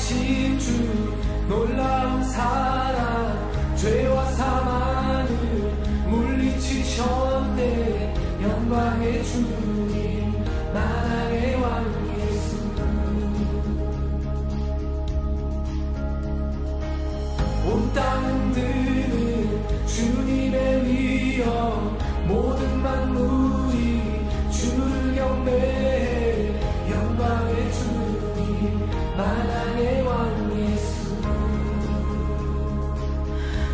구원하신 주 놀라운 사랑 죄와 사망을 물리치셨네. 영광의 주님 만왕의 왕 예수. 온 땅 흔드는 주님의 위엄 모든 만물이 주를 경배해. 영광의 주님 만왕의 왕 예수.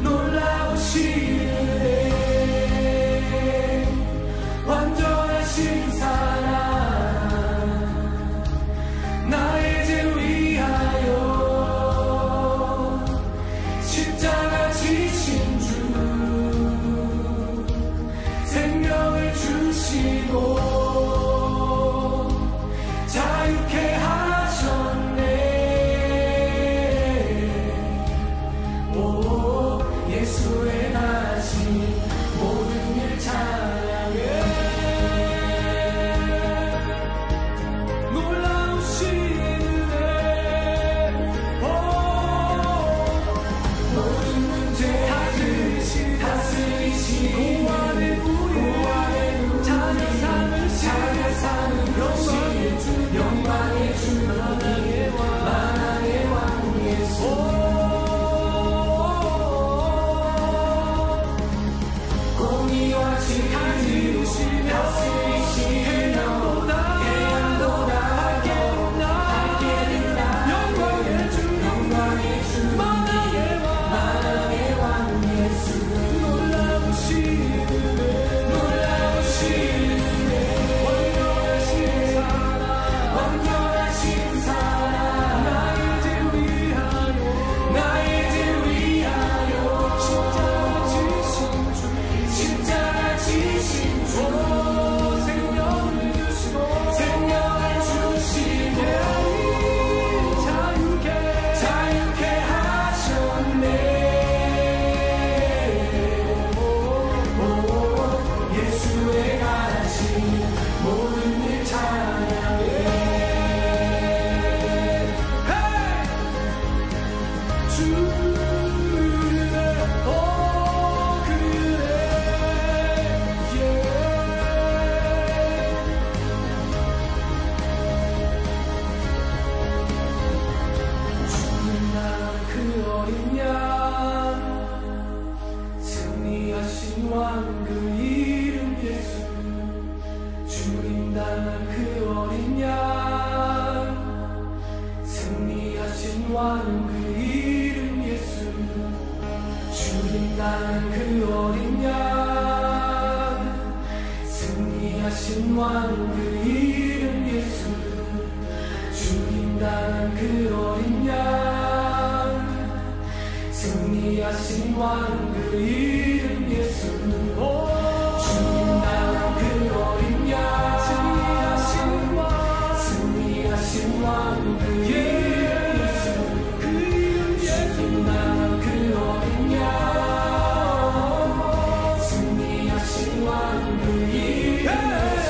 놀라우신 은혜 완전하신 사랑 나의 죄 위하여 십자가 지신 주 생명을 주시고 자유케 하셨네. 오 예수의 나신 모든 일 찬양해. 놀라우신 은혜 모든 문제 다스리시고 고아의 우리 자녀 삼을 영광의 주 만왕의 왕 예수. 공의와 진리 다스리시는 태양보다 밝게 빛나 영광의 주 만왕의 왕 예수. 놀라우신 은혜 완전하신 사랑 나의 죄 위하여 십자가 지신 주 생명을 주시고 자유케 하셨네. 예수의 가신 모든 일 찬양해. 승리하신 왕 그 이름 예수. 주님 닮은 그 어린 양 승리하신 왕 그 이름 예수. 주님 닮은 그 어린 양 승리하신 왕 그 이름 예수. 주님 닮은 그 어린 양 승리하신 왕 그 이름 예수. 주님 닮은 그 어린 양 승리하신 왕 그 이름 예수. 주님 닮은 그 어린 양 승리하신 왕 그 이름 예수.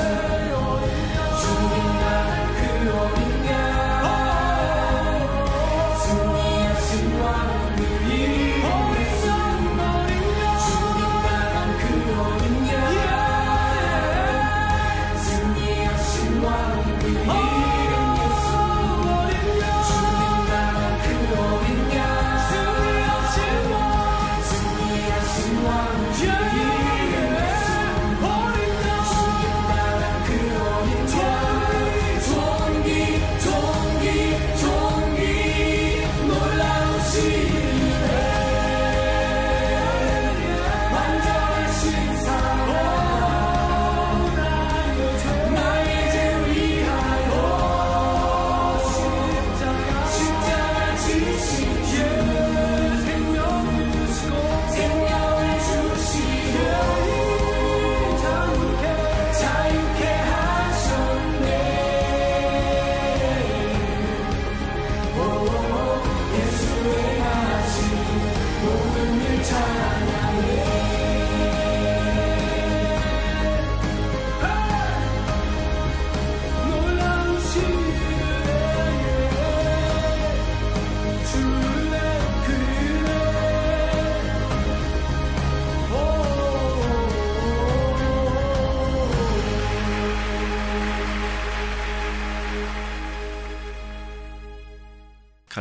주님 닮은 그 어린 양 승리하신 왕 그 이름 예수.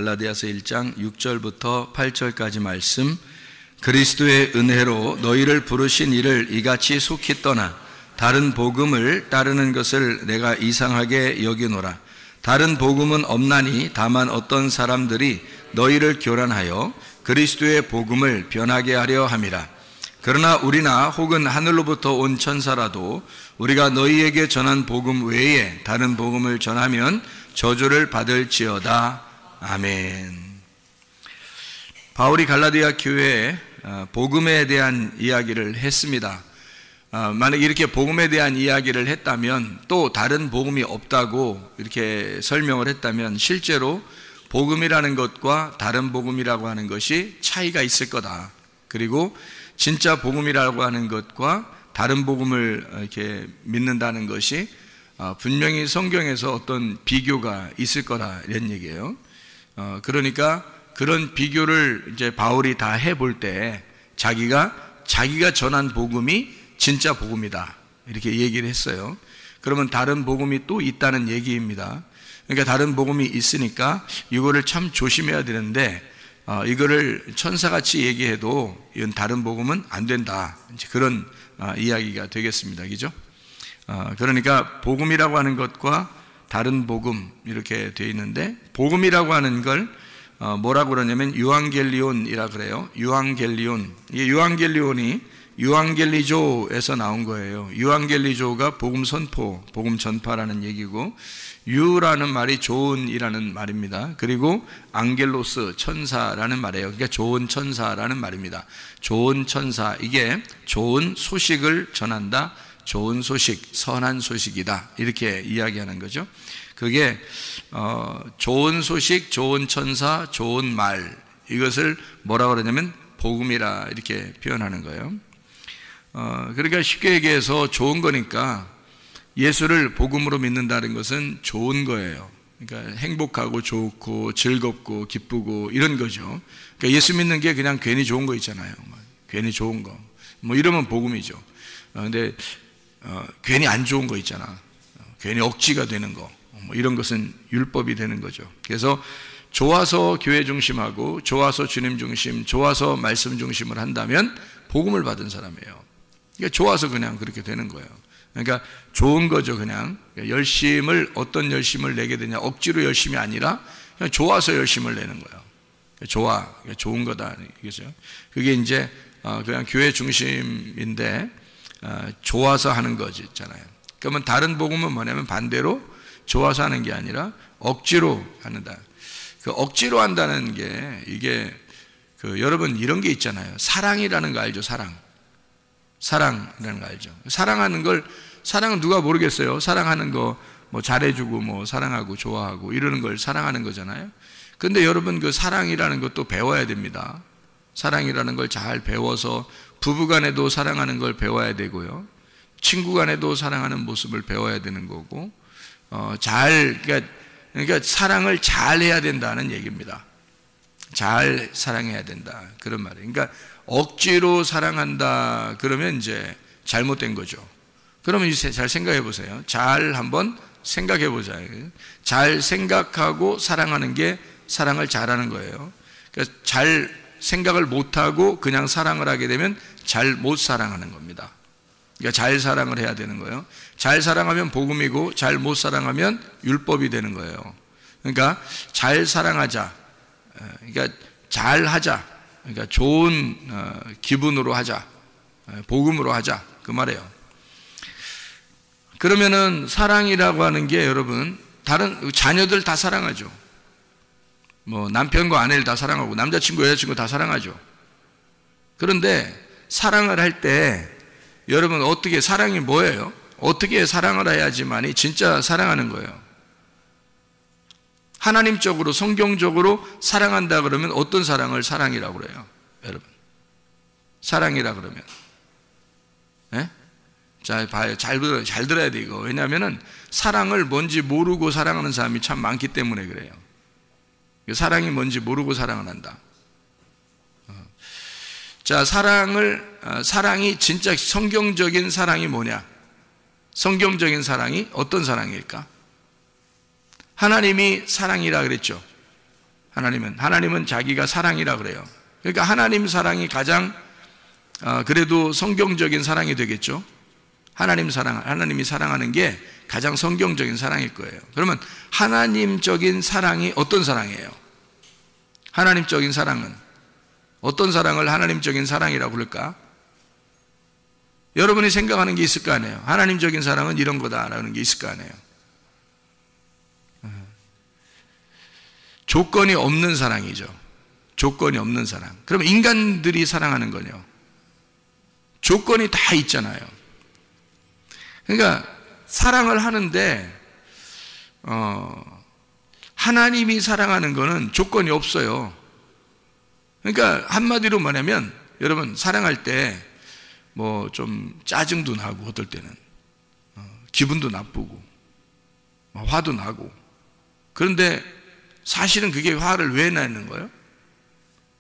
갈라디아서 1장 6절부터 8절까지 말씀. 그리스도의 은혜로 너희를 부르신 이를 이같이 속히 떠나 다른 복음을 따르는 것을 내가 이상하게 여기노라. 다른 복음은 없나니 다만 어떤 사람들이 너희를 교란하여 그리스도의 복음을 변하게 하려 함이라. 그러나 우리나 혹은 하늘로부터 온 천사라도 우리가 너희에게 전한 복음 외에 다른 복음을 전하면 저주를 받을지어다. 아멘. 바울이 갈라디아 교회에 복음에 대한 이야기를 했습니다. 만약 이렇게 복음에 대한 이야기를 했다면, 또 다른 복음이 없다고 이렇게 설명을 했다면 실제로 복음이라는 것과 다른 복음이라고 하는 것이 차이가 있을 거다. 그리고 진짜 복음이라고 하는 것과 다른 복음을 이렇게 믿는다는 것이 분명히 성경에서 어떤 비교가 있을 거라, 이런 얘기예요. 그러니까 그런 비교를 이제 바울이 다 해볼 때 자기가 전한 복음이 진짜 복음이다, 이렇게 얘기를 했어요. 그러면 다른 복음이 또 있다는 얘기입니다. 그러니까 다른 복음이 있으니까 이거를 참 조심해야 되는데, 이거를 천사같이 얘기해도 이건 다른 복음은 안 된다, 이제 그런 이야기가 되겠습니다. 그죠? 그러니까 복음이라고 하는 것과 다른 복음, 이렇게 되어 있는데, 복음이라고 하는 걸 뭐라고 그러냐면 유앙겔리온이라 그래요. 유앙겔리온. 이게 유앙겔리온이 유앙겔리조에서 나온 거예요. 유앙겔리조가 복음 선포, 복음 전파라는 얘기고, 유라는 말이 좋은이라는 말입니다. 그리고 앙겔로스, 천사라는 말이에요. 그러니까 좋은 천사라는 말입니다. 좋은 천사, 이게 좋은 소식을 전한다, 좋은 소식, 선한 소식이다, 이렇게 이야기하는 거죠. 그게 좋은 소식, 좋은 천사, 좋은 말, 이것을 뭐라고 그러냐면 복음이라 이렇게 표현하는 거예요. 그러니까 쉽게 얘기해서 좋은 거니까 예수를 복음으로 믿는다는 것은 좋은 거예요. 그러니까 행복하고 좋고 즐겁고 기쁘고 이런 거죠. 그러니까 예수 믿는 게 그냥 괜히 좋은 거 있잖아요. 괜히 좋은 거, 뭐 이러면 복음이죠. 근데 괜히 안 좋은 거 있잖아. 괜히 억지가 되는 거, 뭐 이런 것은 율법이 되는 거죠. 그래서 좋아서 교회 중심하고 좋아서 주님 중심, 좋아서 말씀 중심을 한다면 복음을 받은 사람이에요. 그러니까 좋아서 그냥 그렇게 되는 거예요. 그러니까 좋은 거죠. 그냥 어떤 열심을 내게 되냐, 억지로 열심이 아니라 그냥 좋아서 열심을 내는 거예요. 좋은 거다, 이거죠. 그게 이제 그냥 교회 중심인데 좋아서 하는 거지 있잖아요. 그러면 다른 복음은 뭐냐면 반대로 좋아서 하는 게 아니라 억지로 한다. 그 억지로 한다는 게 이게 여러분 이런 게 있잖아요. 사랑이라는 거 알죠? 사랑이라는 거 알죠? 사랑은 누가 모르겠어요. 사랑하는 거 뭐 잘해주고 뭐 사랑하고 좋아하고 이러는 걸 사랑하는 거잖아요. 근데 여러분 그 사랑이라는 것도 배워야 됩니다. 사랑이라는 걸 잘 배워서 부부간에도 사랑하는 걸 배워야 되고요. 친구간에도 사랑하는 모습을 배워야 되는 거고, 그러니까 사랑을 잘 해야 된다는 얘기입니다. 잘 사랑해야 된다, 그런 말이에요. 그러니까 억지로 사랑한다 그러면 이제 잘못된 거죠. 그러면 이제 잘 생각해 보세요. 잘 한번 생각해 보자. 잘 생각하고 사랑하는 게 사랑을 잘하는 거예요. 그러니까 잘 생각을 못하고 그냥 사랑을 하게 되면 잘 못 사랑하는 겁니다. 그러니까 잘 사랑을 해야 되는 거예요. 잘 사랑하면 복음이고 잘 못 사랑하면 율법이 되는 거예요. 그러니까 잘 사랑하자, 그러니까 잘 하자, 그러니까 좋은 기분으로 하자, 복음으로 하자, 그 말이에요. 그러면은 사랑이라고 하는 게 여러분 다른 자녀들 다 사랑하죠. 뭐 남편과 아내를 다 사랑하고 남자친구 여자친구 다 사랑하죠. 그런데 사랑을 할 때 여러분 어떻게, 사랑이 뭐예요? 어떻게 사랑을 해야지만이 진짜 사랑하는 거예요? 하나님적으로 성경적으로 사랑한다 그러면 어떤 사랑을 사랑이라고 그래요? 여러분 사랑이라 그러면 자, 봐요. 잘 들어야 돼 이거. 왜냐하면은 사랑을 뭔지 모르고 사랑하는 사람이 참 많기 때문에 그래요. 사랑이 뭔지 모르고 사랑을 한다. 자, 사랑이 진짜 성경적인 사랑이 뭐냐? 성경적인 사랑이 어떤 사랑일까? 하나님이 사랑이라 그랬죠. 하나님은 자기가 사랑이라 그래요. 그러니까 하나님 사랑이 가장 그래도 성경적인 사랑이 되겠죠. 하나님이 사랑하는 게 가장 성경적인 사랑일 거예요. 그러면 하나님적인 사랑이 어떤 사랑이에요? 하나님적인 사랑은 어떤 사랑을 하나님적인 사랑이라고 부를까? 여러분이 생각하는 게 있을 거 아니에요. 하나님적인 사랑은 이런 거다라는 게 있을 거 아니에요. 조건이 없는 사랑이죠. 조건이 없는 사랑. 그럼 인간들이 사랑하는 거요. 조건이 다 있잖아요. 그러니까 사랑을 하는데 하나님이 사랑하는 거는 조건이 없어요. 그러니까 한마디로 말하면 여러분 사랑할 때 뭐 좀 짜증도 나고 어떨 때는 기분도 나쁘고 화도 나고, 그런데 사실은 그게 화를 왜 내는 거예요?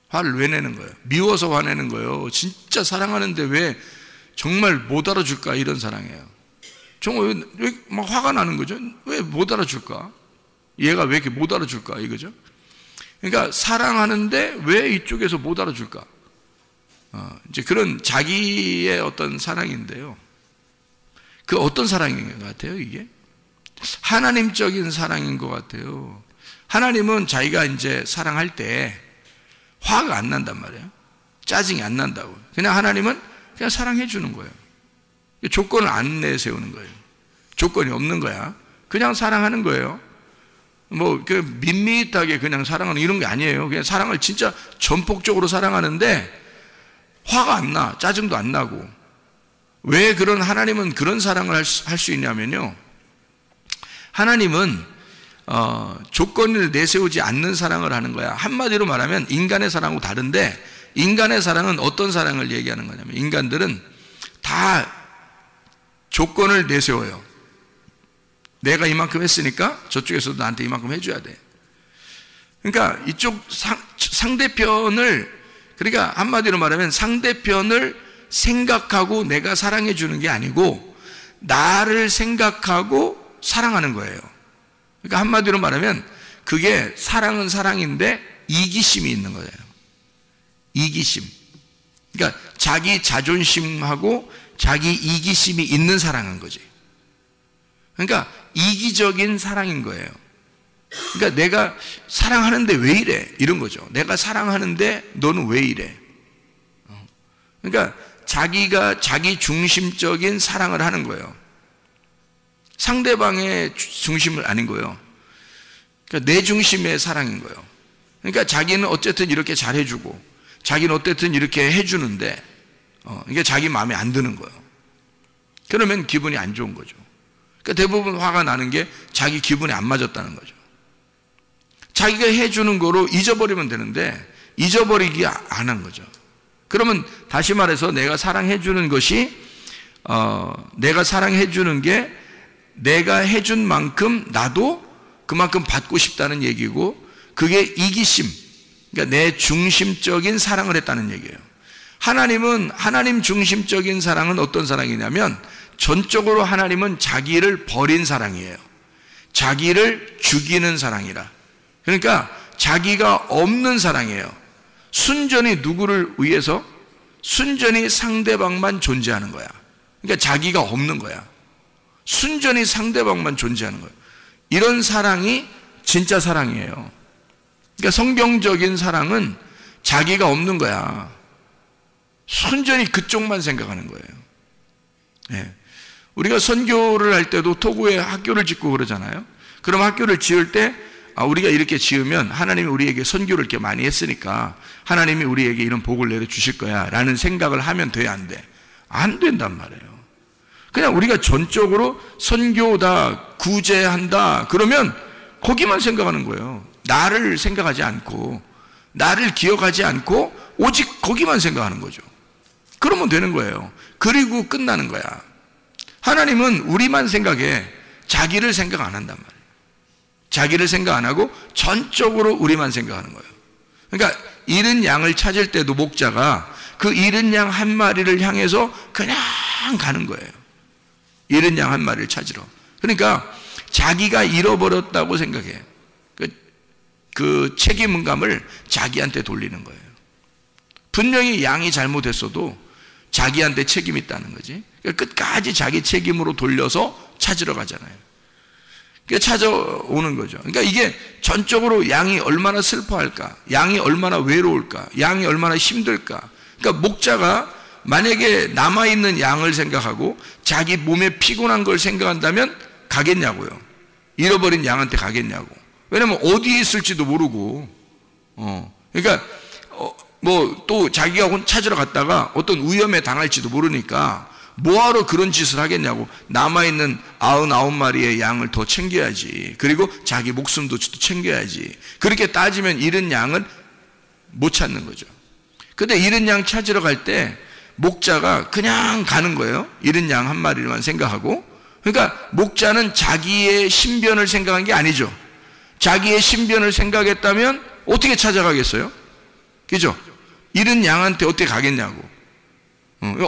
화를 왜 내는 거예요? 미워서 화내는 거예요? 진짜 사랑하는데 왜 정말 못 알아줄까? 이런 사랑이에요. 정말 왜 막 화가 나는 거죠? 왜 못 알아줄까? 얘가 왜 이렇게 못 알아줄까? 이거죠. 그러니까 사랑하는데 왜 이쪽에서 못 알아줄까? 이제 그런 자기의 어떤 사랑인데요. 그 어떤 사랑인 것 같아요, 이게? 하나님적인 사랑인 것 같아요. 하나님은 자기가 이제 사랑할 때 화가 안 난단 말이에요. 짜증이 안 난다고. 그냥 하나님은 그냥 사랑해 주는 거예요. 조건을 안 내세우는 거예요. 조건이 없는 거야. 그냥 사랑하는 거예요. 뭐 그 밋밋하게 그냥 사랑하는 이런 게 아니에요. 그냥 사랑을 진짜 전폭적으로 사랑하는데 화가 안 나, 짜증도 안 나고. 왜 하나님은 그런 사랑을 할 수 있냐면요, 하나님은 조건을 내세우지 않는 사랑을 하는 거야. 한마디로 말하면 인간의 사랑하고 다른데, 인간의 사랑은 어떤 사랑을 얘기하는 거냐면, 인간들은 다 조건을 내세워요. 내가 이만큼 했으니까 저쪽에서도 나한테 이만큼 해줘야 돼. 그러니까 이쪽 상대편을, 그러니까 한마디로 말하면 상대편을 생각하고 내가 사랑해 주는 게 아니고 나를 생각하고 사랑하는 거예요. 그러니까 한마디로 말하면 그게 사랑은 사랑인데 이기심이 있는 거예요. 이기심. 그러니까 자기 자존심하고 자기 이기심이 있는 사랑인 거지. 그러니까 이기적인 사랑인 거예요. 그러니까 내가 사랑하는데 왜 이래? 이런 거죠. 내가 사랑하는데 너는 왜 이래? 그러니까 자기가 자기 중심적인 사랑을 하는 거예요. 상대방의 중심을 아닌 거예요. 그러니까 내 중심의 사랑인 거예요. 그러니까 자기는 어쨌든 이렇게 잘해주고 자기는 어쨌든 이렇게 해주는데 이게 자기 마음에 안 드는 거예요. 그러면 기분이 안 좋은 거죠. 그러니까 대부분 화가 나는 게 자기 기분에 안 맞았다는 거죠. 자기가 해주는 거로 잊어버리면 되는데 잊어버리기 안 한 거죠. 그러면 다시 말해서 내가 사랑해주는 것이 내가 사랑해주는 게 내가 해준 만큼 나도 그만큼 받고 싶다는 얘기고, 그게 이기심, 그러니까 내 중심적인 사랑을 했다는 얘기예요. 하나님은 하나님 중심적인 사랑은 어떤 사랑이냐면 전적으로 하나님은 자기를 버린 사랑이에요. 자기를 죽이는 사랑이라. 그러니까 자기가 없는 사랑이에요. 순전히 누구를 위해서? 순전히 상대방만 존재하는 거야. 그러니까 자기가 없는 거야. 순전히 상대방만 존재하는 거예요. 이런 사랑이 진짜 사랑이에요. 그러니까 성경적인 사랑은 자기가 없는 거야. 순전히 그쪽만 생각하는 거예요. 네. 우리가 선교를 할 때도 토고에 학교를 짓고 그러잖아요. 그럼 학교를 지을 때 우리가 이렇게 지으면 하나님이 우리에게 선교를 이렇게 많이 했으니까 하나님이 우리에게 이런 복을 내려주실 거야 라는 생각을 하면 돼, 안 돼? 안 된단 말이에요. 그냥 우리가 전적으로 선교다, 구제한다 그러면 거기만 생각하는 거예요. 나를 생각하지 않고 나를 기억하지 않고 오직 거기만 생각하는 거죠. 그러면 되는 거예요. 그리고 끝나는 거야. 하나님은 우리만 생각해. 자기를 생각 안 한단 말이에요. 자기를 생각 안 하고 전적으로 우리만 생각하는 거예요. 그러니까 잃은 양을 찾을 때도 목자가 그 잃은 양 한 마리를 향해서 그냥 가는 거예요. 잃은 양 한 마리를 찾으러. 그러니까 자기가 잃어버렸다고 생각해. 그 책임감을 자기한테 돌리는 거예요. 분명히 양이 잘못했어도 자기한테 책임이 있다는 거지. 그러니까 끝까지 자기 책임으로 돌려서 찾으러 가잖아요. 그러니까 찾아오는 거죠. 그러니까 이게 전적으로 양이 얼마나 슬퍼할까, 양이 얼마나 외로울까, 양이 얼마나 힘들까. 그러니까 목자가 만약에 남아있는 양을 생각하고 자기 몸에 피곤한 걸 생각한다면 가겠냐고요. 잃어버린 양한테 가겠냐고. 왜냐면 어디에 있을지도 모르고, 그러니까 뭐 또 자기가 찾으러 갔다가 어떤 위험에 당할지도 모르니까 뭐하러 그런 짓을 하겠냐고. 남아있는 99마리의 양을 더 챙겨야지. 그리고 자기 목숨도 챙겨야지. 그렇게 따지면 잃은 양은 못 찾는 거죠. 근데 잃은 양 찾으러 갈 때 목자가 그냥 가는 거예요. 잃은 양 한 마리만 생각하고. 그러니까 목자는 자기의 신변을 생각한 게 아니죠. 자기의 신변을 생각했다면 어떻게 찾아가겠어요? 그죠? 잃은 양한테 어떻게 가겠냐고.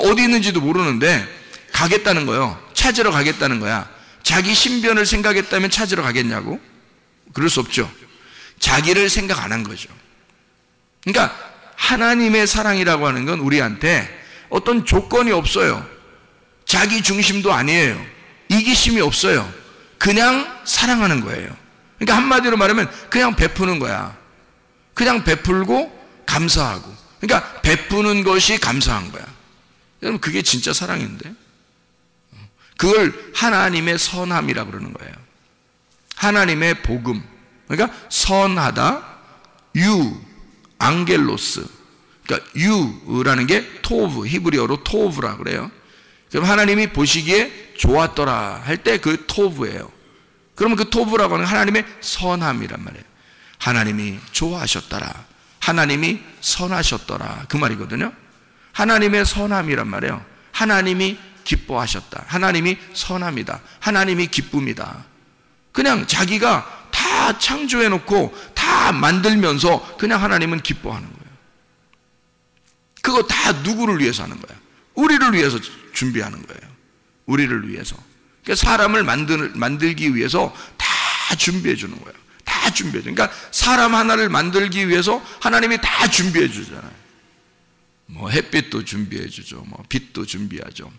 어디 있는지도 모르는데 가겠다는 거예요. 찾으러 가겠다는 거야. 자기 신변을 생각했다면 찾으러 가겠냐고? 그럴 수 없죠. 자기를 생각 안 한 거죠. 그러니까 하나님의 사랑이라고 하는 건 우리한테 어떤 조건이 없어요. 자기 중심도 아니에요. 이기심이 없어요. 그냥 사랑하는 거예요. 그러니까 한마디로 말하면 그냥 베푸는 거야. 그냥 베풀고 감사하고. 그러니까 베푸는 것이 감사한 거야. 여러분, 그게 진짜 사랑인데. 그걸 하나님의 선함이라고 그러는 거예요. 하나님의 복음. 그러니까 선하다, 앙겔로스. 그러니까 유라는 게 토브, 히브리어로 토브라고 그래요. 그럼 하나님이 보시기에 좋았더라 할 때 그 토브예요. 그러면 그 토브라고 하는 하나님의 선함이란 말이에요. 하나님이 좋아하셨더라, 하나님이 선하셨더라, 그 말이거든요. 하나님의 선함이란 말이에요. 하나님이 기뻐하셨다, 하나님이 선함이다, 하나님이 기쁨이다. 그냥 자기가 다 창조해놓고 다 만들면서 그냥 하나님은 기뻐하는 거예요. 그거 다 누구를 위해서 하는 거야? 우리를 위해서 준비하는 거예요. 우리를 위해서. 그러니까 사람을 만들기 위해서 다 준비해 주는 거예요. 다 준비해 줘. 그러니까 사람 하나를 만들기 위해서 하나님이 다 준비해 주잖아요. 뭐 햇빛도 준비해 주죠. 뭐 빛도 준비하죠.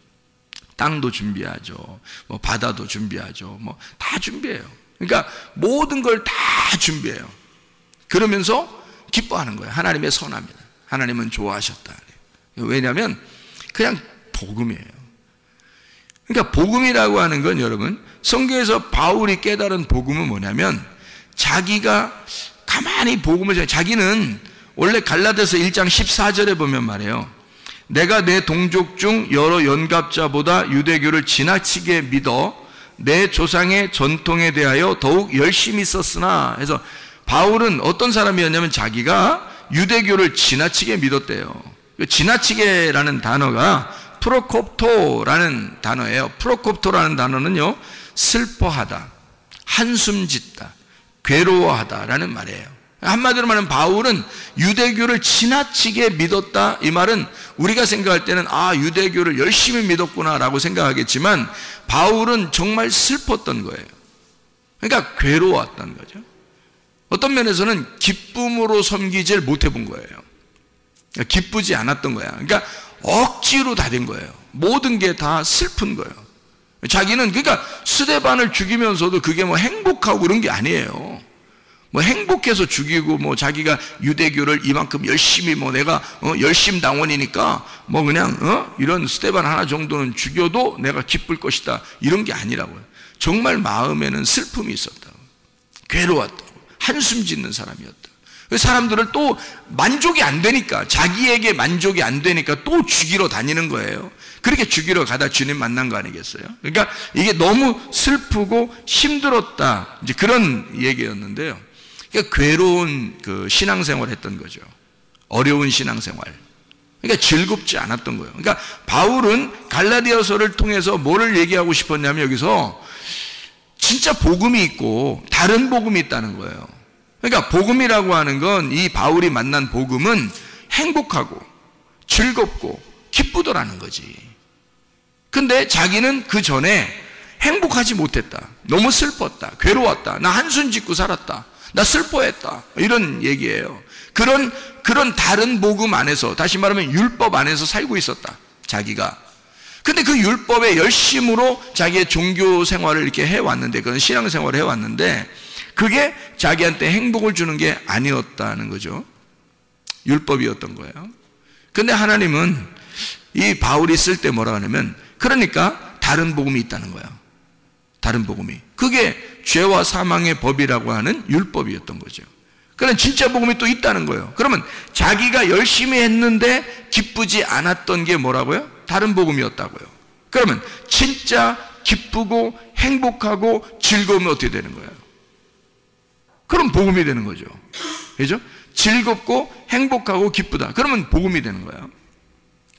땅도 준비하죠. 뭐 바다도 준비하죠. 뭐 다 준비해요. 그러니까 모든 걸 다 준비해요. 그러면서 기뻐하는 거예요. 하나님의 선함이다. 하나님은 좋아하셨다. 왜냐하면 그냥 복음이에요. 그러니까 복음이라고 하는 건 여러분, 성경에서 바울이 깨달은 복음은 뭐냐면 자기가 가만히 복음을, 자기는 원래 갈라디아서 1장 14절에 보면 말이에요. 내가 내 동족 중 여러 연갑자보다 유대교를 지나치게 믿어 내 조상의 전통에 대하여 더욱 열심히 썼으나, 해서 바울은 어떤 사람이었냐면 자기가 유대교를 지나치게 믿었대요. 지나치게라는 단어가 프로콥토라는 단어예요. 프로콥토라는 단어는요, 슬퍼하다, 한숨 짓다, 괴로워하다라는 말이에요. 한마디로 말하면 바울은 유대교를 지나치게 믿었다. 이 말은 우리가 생각할 때는 유대교를 열심히 믿었구나 라고 생각하겠지만 바울은 정말 슬펐던 거예요. 그러니까 괴로웠던 거죠. 어떤 면에서는 기쁨으로 섬기질 못해 본 거예요. 기쁘지 않았던 거야. 그러니까 억지로 다 된 거예요. 모든 게 다 슬픈 거예요. 자기는 그러니까 스데반을 죽이면서도 그게 뭐 행복하고 그런 게 아니에요. 뭐 행복해서 죽이고 뭐 자기가 유대교를 이만큼 열심히 뭐 내가 열심당원이니까 뭐 그냥 이런 스데반 하나 정도는 죽여도 내가 기쁠 것이다, 이런 게 아니라고요. 정말 마음에는 슬픔이 있었다고, 괴로웠다고, 한숨 짓는 사람이었다. 사람들을 또 만족이 안 되니까, 자기에게 만족이 안 되니까 또 죽이러 다니는 거예요. 그렇게 죽이러 가다 주님 만난 거 아니겠어요? 그러니까 이게 너무 슬프고 힘들었다, 이제 그런 얘기였는데요. 그러니까 괴로운 그 신앙생활을 했던 거죠. 어려운 신앙생활. 그러니까 즐겁지 않았던 거예요. 그러니까 바울은 갈라디아서를 통해서 뭐를 얘기하고 싶었냐면 여기서 진짜 복음이 있고 다른 복음이 있다는 거예요. 그러니까 복음이라고 하는 건, 이 바울이 만난 복음은 행복하고 즐겁고 기쁘더라는 거지. 근데 자기는 그 전에 행복하지 못했다, 너무 슬펐다, 괴로웠다, 나 한숨 짓고 살았다, 나 슬퍼했다. 이런 얘기예요. 그런 다른 복음 안에서, 다시 말하면 율법 안에서 살고 있었다. 자기가. 근데 그 율법의 열심으로 자기의 종교 생활을 이렇게 해왔는데, 그런 신앙 생활을 해왔는데, 그게 자기한테 행복을 주는 게 아니었다는 거죠. 율법이었던 거예요. 근데 하나님은 이 바울이 쓸 때 뭐라 하냐면, 그러니까 다른 복음이 있다는 거예요. 다른 복음이. 그게 죄와 사망의 법이라고 하는 율법이었던 거죠. 그런 진짜 복음이 또 있다는 거예요. 그러면 자기가 열심히 했는데 기쁘지 않았던 게 뭐라고요? 다른 복음이었다고요. 그러면 진짜 기쁘고 행복하고 즐거우면 어떻게 되는 거예요? 그럼 복음이 되는 거죠. 그죠? 즐겁고 행복하고 기쁘다. 그러면 복음이 되는 거예요.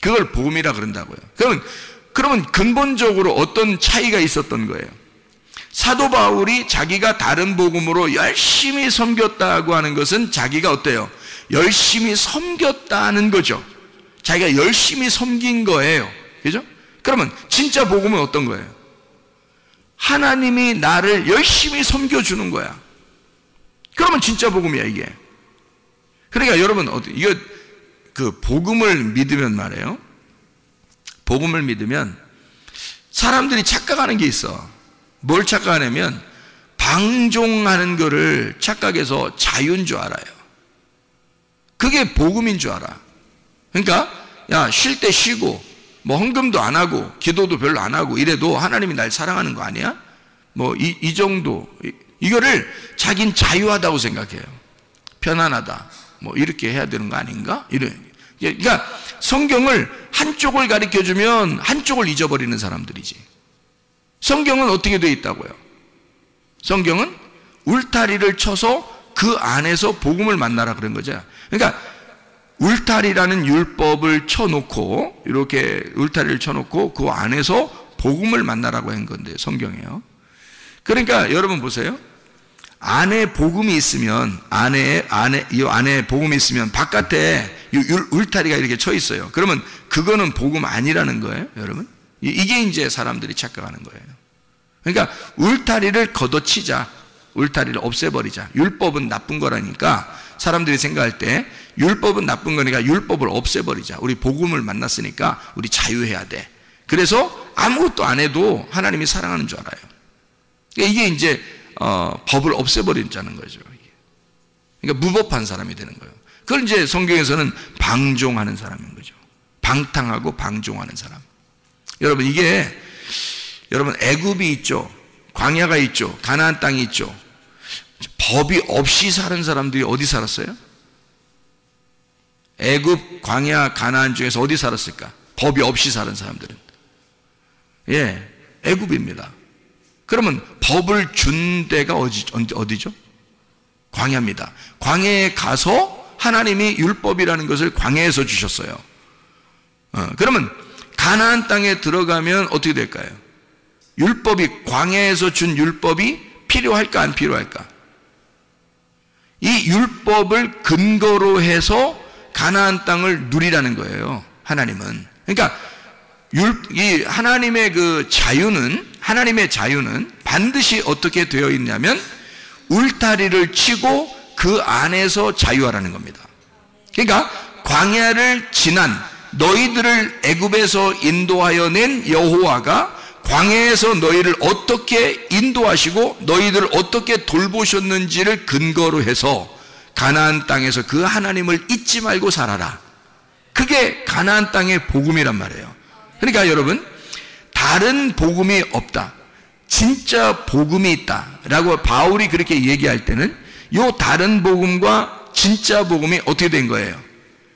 그걸 복음이라 그런다고요. 그러면 근본적으로 어떤 차이가 있었던 거예요? 사도 바울이 자기가 다른 복음으로 열심히 섬겼다고 하는 것은 자기가 어때요? 열심히 섬겼다는 거죠. 자기가 열심히 섬긴 거예요. 그죠? 그러면 진짜 복음은 어떤 거예요? 하나님이 나를 열심히 섬겨주는 거야. 그러면 진짜 복음이야, 이게. 그러니까 여러분, 이거 그 복음을 믿으면 말이에요. 복음을 믿으면 사람들이 착각하는 게 있어. 뭘 착각하냐면 방종하는 거를 착각해서 자유인 줄 알아요. 그게 복음인 줄 알아. 그러니까 야, 쉴 때 쉬고 뭐 헌금도 안 하고 기도도 별로 안 하고 이래도 하나님이 날 사랑하는 거 아니야? 뭐 이 정도, 이거를 자긴 자유하다고 생각해요. 편안하다, 뭐 이렇게 해야 되는 거 아닌가? 그러니까 성경을 한쪽을 가르쳐주면 한쪽을 잊어버리는 사람들이지. 성경은 어떻게 되어 있다고요? 성경은 울타리를 쳐서 그 안에서 복음을 만나라 그런 거죠. 그러니까 울타리라는 율법을 쳐놓고, 이렇게 울타리를 쳐놓고 그 안에서 복음을 만나라고 한 건데, 성경이에요. 그러니까 여러분 보세요. 안에 복음이 있으면, 이 안에 복음이 있으면 바깥에 울타리가 이렇게 쳐 있어요. 그러면 그거는 복음 아니라는 거예요, 여러분. 이게 이제 사람들이 착각하는 거예요. 그러니까 울타리를 걷어치자, 울타리를 없애버리자. 율법은 나쁜 거라니까 사람들이 생각할 때 율법은 나쁜 거니까 율법을 없애버리자. 우리 복음을 만났으니까 우리 자유해야 돼. 그래서 아무것도 안 해도 하나님이 사랑하는 줄 알아요. 이게 이제 법을 없애버리자는 거죠. 그러니까 무법한 사람이 되는 거예요. 그걸 이제 성경에서는 방종하는 사람인 거죠. 방탕하고 방종하는 사람. 여러분, 여러분 애굽이 있죠. 광야가 있죠. 가나안 땅이 있죠. 법이 없이 사는 사람들이 어디 살았어요? 애굽, 광야, 가나안 중에서 어디 살았을까? 법이 없이 사는 사람들은. 예, 애굽입니다. 그러면 법을 준 데가 어디죠? 광야입니다. 광야에 가서 하나님이 율법이라는 것을 광야에서 주셨어요. 그러면 가나안 땅에 들어가면 어떻게 될까요? 율법이, 광야에서 준 율법이 필요할까 안 필요할까? 이 율법을 근거로 해서 가나안 땅을 누리라는 거예요, 하나님은. 그러니까 이 하나님의 그 자유는, 하나님의 자유는 반드시 어떻게 되어 있냐면 울타리를 치고 그 안에서 자유하라는 겁니다. 그러니까 광야를 지난 너희들을 애굽에서 인도하여 낸 여호와가 광야에서 너희를 어떻게 인도하시고 너희들을 어떻게 돌보셨는지를 근거로 해서 가나안 땅에서 그 하나님을 잊지 말고 살아라. 그게 가나안 땅의 복음이란 말이에요. 그러니까 여러분, 다른 복음이 없다, 진짜 복음이 있다라고 바울이 그렇게 얘기할 때는 요 다른 복음과 진짜 복음이 어떻게 된 거예요?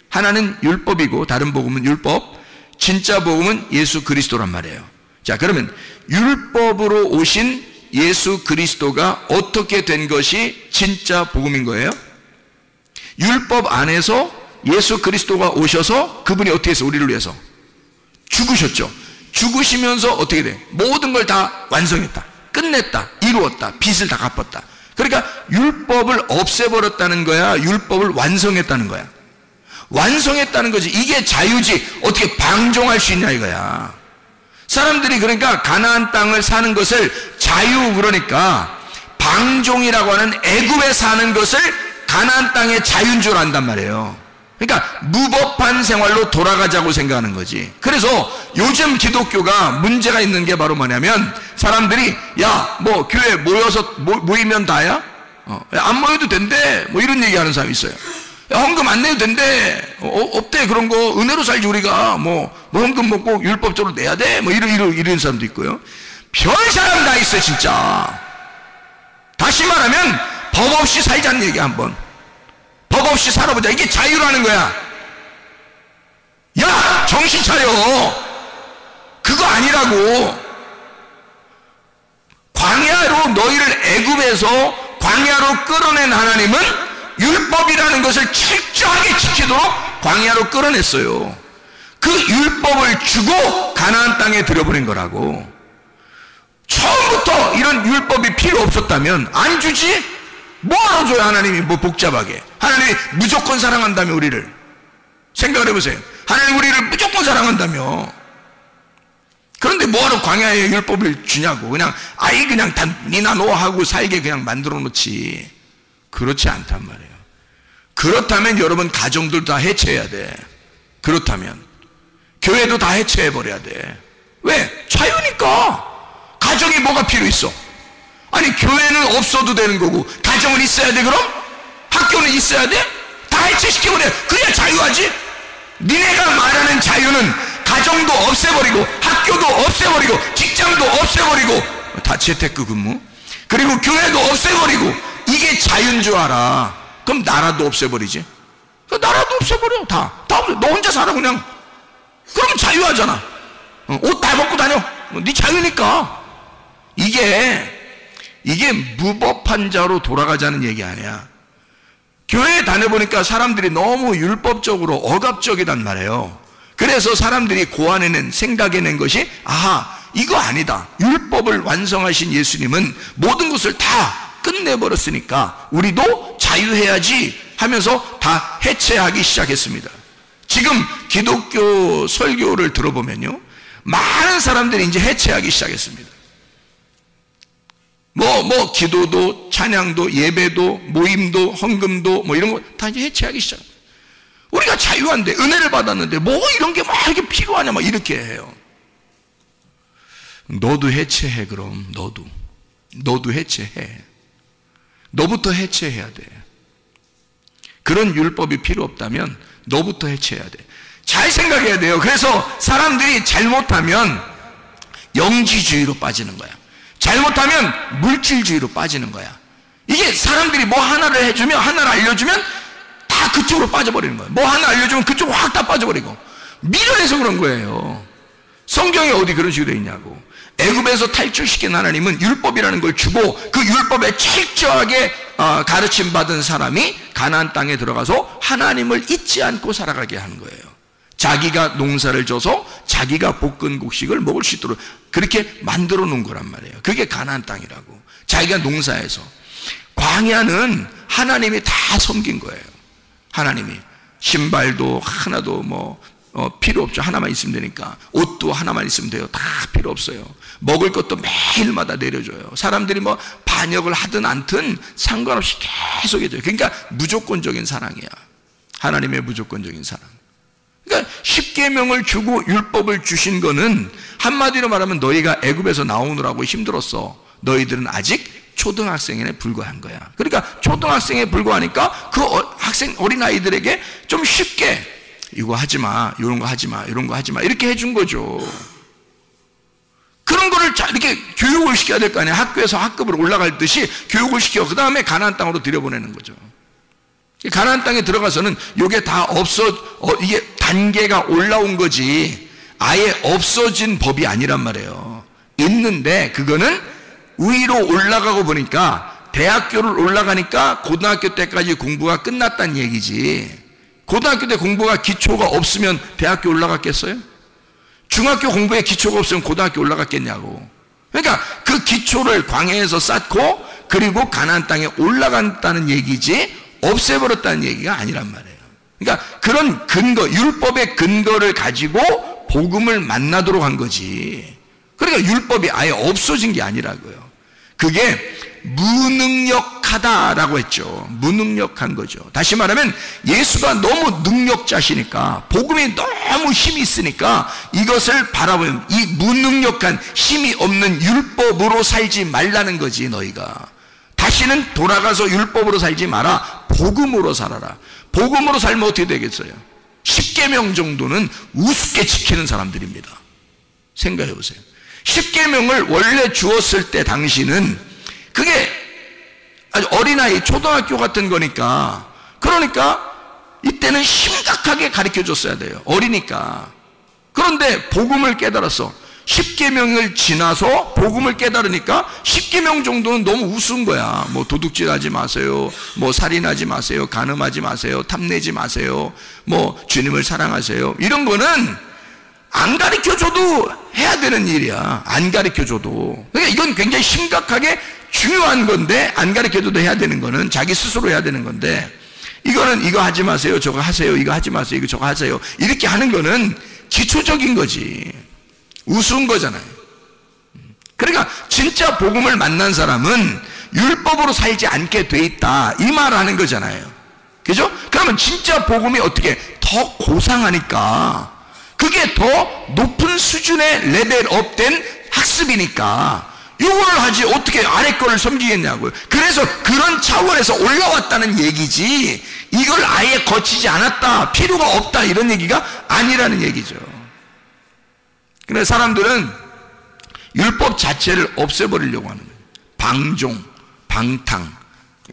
하나는 율법이고 다른 복음은 율법, 진짜 복음은 예수 그리스도란 말이에요. 자, 그러면 율법으로 오신 예수 그리스도가 어떻게 된 것이 진짜 복음인 거예요? 율법 안에서 예수 그리스도가 오셔서 그분이 어떻게 해서 우리를 위해서 죽으셨죠. 죽으시면서 어떻게 돼? 모든 걸 다 완성했다, 끝냈다, 이루었다, 빚을 다 갚았다. 그러니까 율법을 없애버렸다는 거야, 율법을 완성했다는 거야. 완성했다는 거지. 이게 자유지. 어떻게 방종할 수 있냐 이거야. 사람들이 그러니까 가나안 땅을 사는 것을 자유, 그러니까 광종이라고 하는 애굽에 사는 것을 가나안 땅의 자유인 줄 안단 말이에요. 그러니까 무법한 생활로 돌아가자고 생각하는 거지. 그래서 요즘 기독교가 문제가 있는 게 바로 뭐냐면, 사람들이 야 뭐 교회 모여서 모이면 다야? 안 모여도 된대, 뭐 이런 얘기하는 사람이 있어요. 야, 헌금 안 내도 된대, 없대, 그런 거 은혜로 살지 우리가, 뭐 헌금 먹고 율법적으로 내야 돼, 뭐 이런 사람도 있고요. 별 사람 다 있어 진짜. 다시 말하면 법 없이 살자는 얘기. 한번 법 없이 살아보자, 이게 자유라는 거야. 야 정신 차려, 그거 아니라고. 광야로 너희를 애굽에서 광야로 끌어낸 하나님은 율법이라는 것을 철저하게 지키도록 광야로 끌어냈어요. 그 율법을 주고 가나안 땅에 들여보낸 거라고. 처음부터 이런 율법이 필요 없었다면 안 주지? 뭐하러 줘요 하나님이, 뭐 복잡하게. 하나님이 무조건 사랑한다며 우리를. 생각을 해보세요. 하나님 우리를 무조건 사랑한다며. 그런데 뭐하러 광야에 율법을 주냐고. 그냥 그냥 다 니나 너 하고 살게 그냥 만들어 놓지. 그렇지 않단 말이에요. 그렇다면 여러분 가정들 다 해체해야 돼. 그렇다면 교회도 다 해체해버려야 돼. 왜? 자유니까. 가정이 뭐가 필요 있어? 아니 교회는 없어도 되는 거고 가정은 있어야 돼. 그럼? 학교는 있어야 돼? 다 해체시켜버려. 그래야 자유하지. 니네가 말하는 자유는 가정도 없애버리고 학교도 없애버리고 직장도 없애버리고 다 재테크 근무, 그리고 교회도 없애버리고, 이게 자유인 줄 알아. 그럼 나라도 없애버리지. 나라도 없애버려. 다 없애. 너 혼자 살아 그냥. 그럼 자유하잖아. 옷 다 벗고 다녀. 네 자유니까. 이게 무법한 자로 돌아가자는 얘기 아니야. 교회에 다녀보니까 사람들이 너무 율법적으로 억압적이단 말이에요. 그래서 사람들이 고안해낸, 생각해낸 것이, 아하, 이거 아니다. 율법을 완성하신 예수님은 모든 것을 다 끝내버렸으니까 우리도 자유해야지 하면서 다 해체하기 시작했습니다. 지금 기독교 설교를 들어보면요, 많은 사람들이 이제 해체하기 시작했습니다. 뭐 기도도, 찬양도, 예배도, 모임도, 헌금도 뭐 이런 거 다 이제 해체하기 시작. 우리가 자유한데, 은혜를 받았는데 뭐 이런 게 막 이렇게 필요하냐 막 이렇게 해요. 너도 해체해. 그럼 너도 해체해. 너부터 해체해야 돼. 그런 율법이 필요 없다면 너부터 해체해야 돼. 잘 생각해야 돼요. 그래서 사람들이 잘못하면 영지주의로 빠지는 거야. 잘못하면 물질주의로 빠지는 거야. 이게 사람들이 뭐 하나를 해주면, 하나를 알려주면 다 그쪽으로 빠져버리는 거예요. 뭐 하나 알려주면 그쪽으로 확 다 빠져버리고. 미련해서 그런 거예요. 성경에 어디 그런 식으로 되어 있냐고. 애굽에서 탈출시킨 하나님은 율법이라는 걸 주고, 그 율법에 철저하게 가르침 받은 사람이 가나안 땅에 들어가서 하나님을 잊지 않고 살아가게 하는 거예요. 자기가 농사를 져서 자기가 볶은 곡식을 먹을 수 있도록 그렇게 만들어 놓은 거란 말이에요. 그게 가나안 땅이라고. 자기가 농사해서. 광야는 하나님이 다 섬긴 거예요. 하나님이. 신발도 하나도 필요 없죠. 하나만 있으면 되니까. 옷도 하나만 있으면 돼요. 다 필요 없어요. 먹을 것도 매일마다 내려줘요. 사람들이 뭐 반역을 하든 않든 상관없이 계속 해줘요. 그러니까 무조건적인 사랑이야. 하나님의 무조건적인 사랑. 그러니까 십계명을 주고 율법을 주신 거는 한마디로 말하면 너희가 애굽에서 나오느라고 힘들었어. 너희들은 아직 초등학생에 불과한 거야. 그러니까 초등학생에 불과하니까 그 어린 아이들에게 좀 쉽게 이거 하지 마, 이런 거 하지 마, 이런 거 하지 마, 이렇게 해준 거죠. 그런 거를 이렇게 교육을 시켜야 될 거 아니에요. 학교에서 학급으로 올라갈 듯이 교육을 시켜 그 다음에 가나안 땅으로 들여보내는 거죠. 가나안 땅에 들어가서는 이게 다 이게 단계가 올라온 거지 아예 없어진 법이 아니란 말이에요. 있는데 그거는 위로 올라가고 보니까 대학교를 올라가니까 고등학교 때까지 공부가 끝났다는 얘기지. 고등학교 때 공부가 기초가 없으면 대학교 올라갔겠어요? 중학교 공부에 기초가 없으면 고등학교 올라갔겠냐고. 그러니까 그 기초를 광야에서 쌓고 그리고 가나안 땅에 올라간다는 얘기지 없애버렸다는 얘기가 아니란 말이에요. 그러니까 그런 근거, 율법의 근거를 가지고 복음을 만나도록 한 거지. 그러니까 율법이 아예 없어진 게 아니라고요. 그게 무능력하다라고 했죠. 무능력한 거죠. 다시 말하면 예수가 너무 능력자시니까, 복음이 너무 힘이 있으니까 이것을 바라보면 이 무능력한 힘이 없는 율법으로 살지 말라는 거지. 너희가 다시는 돌아가서 율법으로 살지 마라. 복음으로 살아라. 복음으로 살면 어떻게 되겠어요? 10계명 정도는 우습게 지키는 사람들입니다. 생각해 보세요. 10계명을 원래 주었을 때 당시는 그게 아주 어린아이, 초등학교 같은 거니까, 그러니까 이때는 심각하게 가르쳐 줬어야 돼요. 어리니까. 그런데 복음을 깨달았어. 10계명을 지나서 복음을 깨달으니까 10계명 정도는 너무 우스운 거야. 뭐 도둑질하지 마세요, 뭐 살인하지 마세요, 간음하지 마세요, 탐내지 마세요, 뭐 주님을 사랑하세요, 이런 거는 안 가르쳐줘도 해야 되는 일이야. 안 가르쳐줘도. 그러니까 이건 굉장히 심각하게 중요한 건데, 안 가르쳐줘도 해야 되는 거는 자기 스스로 해야 되는 건데, 이거는 이거 하지 마세요, 저거 하세요, 이거 하지 마세요, 이거 저거 하세요, 이렇게 하는 거는 기초적인 거지. 우스운 거잖아요. 그러니까 진짜 복음을 만난 사람은 율법으로 살지 않게 돼 있다, 이 말을 하는 거잖아요. 그죠? 그러면 진짜 복음이 어떻게 더 고상하니까, 그게 더 높은 수준의 레벨업된 학습이니까 이거를 하지 어떻게 아래 거를 섬기겠냐고요. 그래서 그런 차원에서 올라왔다는 얘기지, 이걸 아예 거치지 않았다, 필요가 없다, 이런 얘기가 아니라는 얘기죠. 근데 사람들은 율법 자체를 없애버리려고 하는 거예요. 방종, 방탕,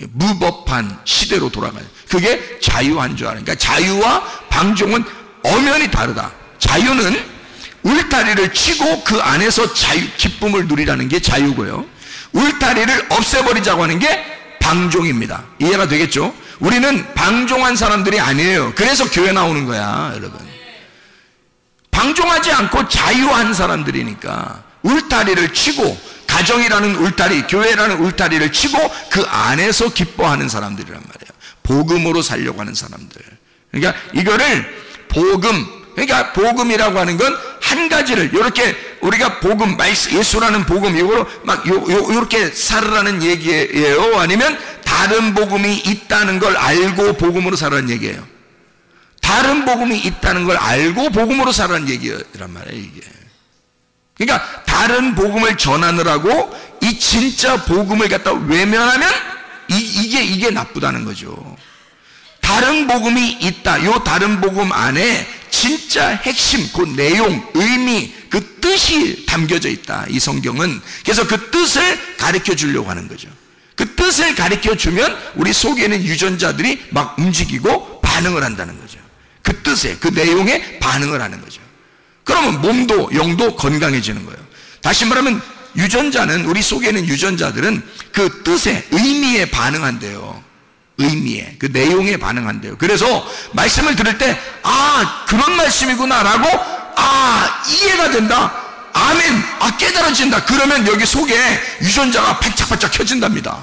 무법한 시대로 돌아가요. 그게 자유한 줄 아는. 그러니까 자유와 방종은 엄연히 다르다. 자유는 울타리를 치고 그 안에서 기쁨을 누리라는 게 자유고요, 울타리를 없애버리자고 하는 게 방종입니다. 이해가 되겠죠? 우리는 방종한 사람들이 아니에요. 그래서 교회 나오는 거야, 여러분. 방종하지 않고 자유한 사람들이니까 울타리를 치고, 가정이라는 울타리, 교회라는 울타리를 치고 그 안에서 기뻐하는 사람들이란 말이에요. 복음으로 살려고 하는 사람들. 그러니까 이거를 그러니까 복음이라고 하는 건 한 가지를, 이렇게 우리가 복음, 예수라는 복음, 이거로 막 요렇게 살으라는 얘기예요? 아니면 다른 복음이 있다는 걸 알고 복음으로 살으라는 얘기예요? 다른 복음이 있다는 걸 알고 복음으로 살으라는 얘기란 말이에요, 이게. 그러니까 다른 복음을 전하느라고 이 진짜 복음을 갖다 외면하면 이게 나쁘다는 거죠. 다른 복음이 있다. 요 다른 복음 안에 진짜 핵심, 그 내용, 의미, 그 뜻이 담겨져 있다, 이 성경은. 그래서 그 뜻을 가르쳐 주려고 하는 거죠. 그 뜻을 가르쳐 주면 우리 속에 있는 유전자들이 막 움직이고 반응을 한다는 거죠. 그 뜻에, 그 내용에 반응을 하는 거죠. 그러면 몸도 영도 건강해지는 거예요. 다시 말하면 유전자는, 우리 속에 있는 유전자들은 그 뜻에, 의미에 반응한대요. 의미에, 그 내용에 반응한대요. 그래서 말씀을 들을 때, 아, 그런 말씀이구나 라고, 아, 이해가 된다, 아멘, 아, 깨달아진다, 그러면 여기 속에 유전자가 반짝반짝 켜진답니다.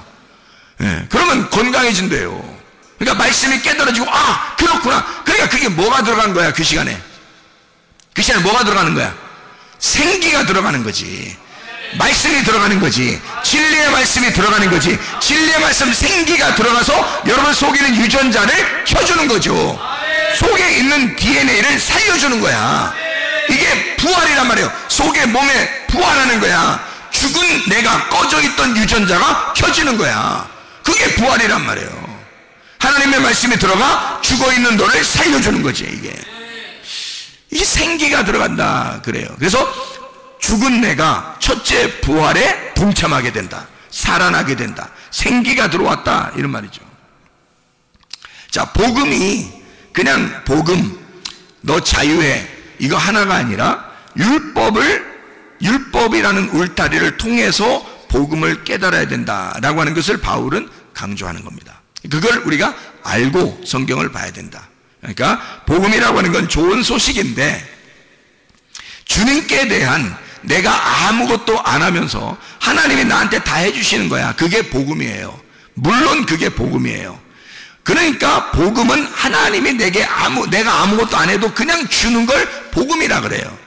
예, 그러면 건강해진대요. 그러니까 말씀이 깨달아지고, 아, 그렇구나. 그러니까 그게 뭐가 들어간 거야, 그 시간에? 그 시간에 뭐가 들어가는 거야? 생기가 들어가는 거지. 말씀이 들어가는 거지. 진리의 말씀이 들어가는 거지. 진리의 말씀, 생기가 들어가서 여러분 속에 있는 유전자를 켜주는 거죠. 속에 있는 DNA를 살려주는 거야. 이게 부활이란 말이에요. 속에, 몸에 부활하는 거야. 죽은 내가, 꺼져있던 유전자가 켜지는 거야. 그게 부활이란 말이에요. 하나님의 말씀이 들어가 죽어있는 너를 살려주는 거지. 이게 생기가 들어간다 그래요. 그래서 죽은 내가 첫째 부활에 동참하게 된다, 살아나게 된다, 생기가 들어왔다, 이런 말이죠. 자, 복음이 그냥 복음, 너 자유해, 이거 하나가 아니라 율법이라는 울타리를 통해서 복음을 깨달아야 된다라고 하는 것을 바울은 강조하는 겁니다. 그걸 우리가 알고 성경을 봐야 된다. 그러니까 복음이라고 하는 건 좋은 소식인데, 주님께 대한 내가 아무것도 안 하면서 하나님이 나한테 다 해주시는 거야, 그게 복음이에요. 물론 그게 복음이에요. 그러니까 복음은 하나님이 내가 아무것도 안 해도 그냥 주는 걸 복음이라 그래요.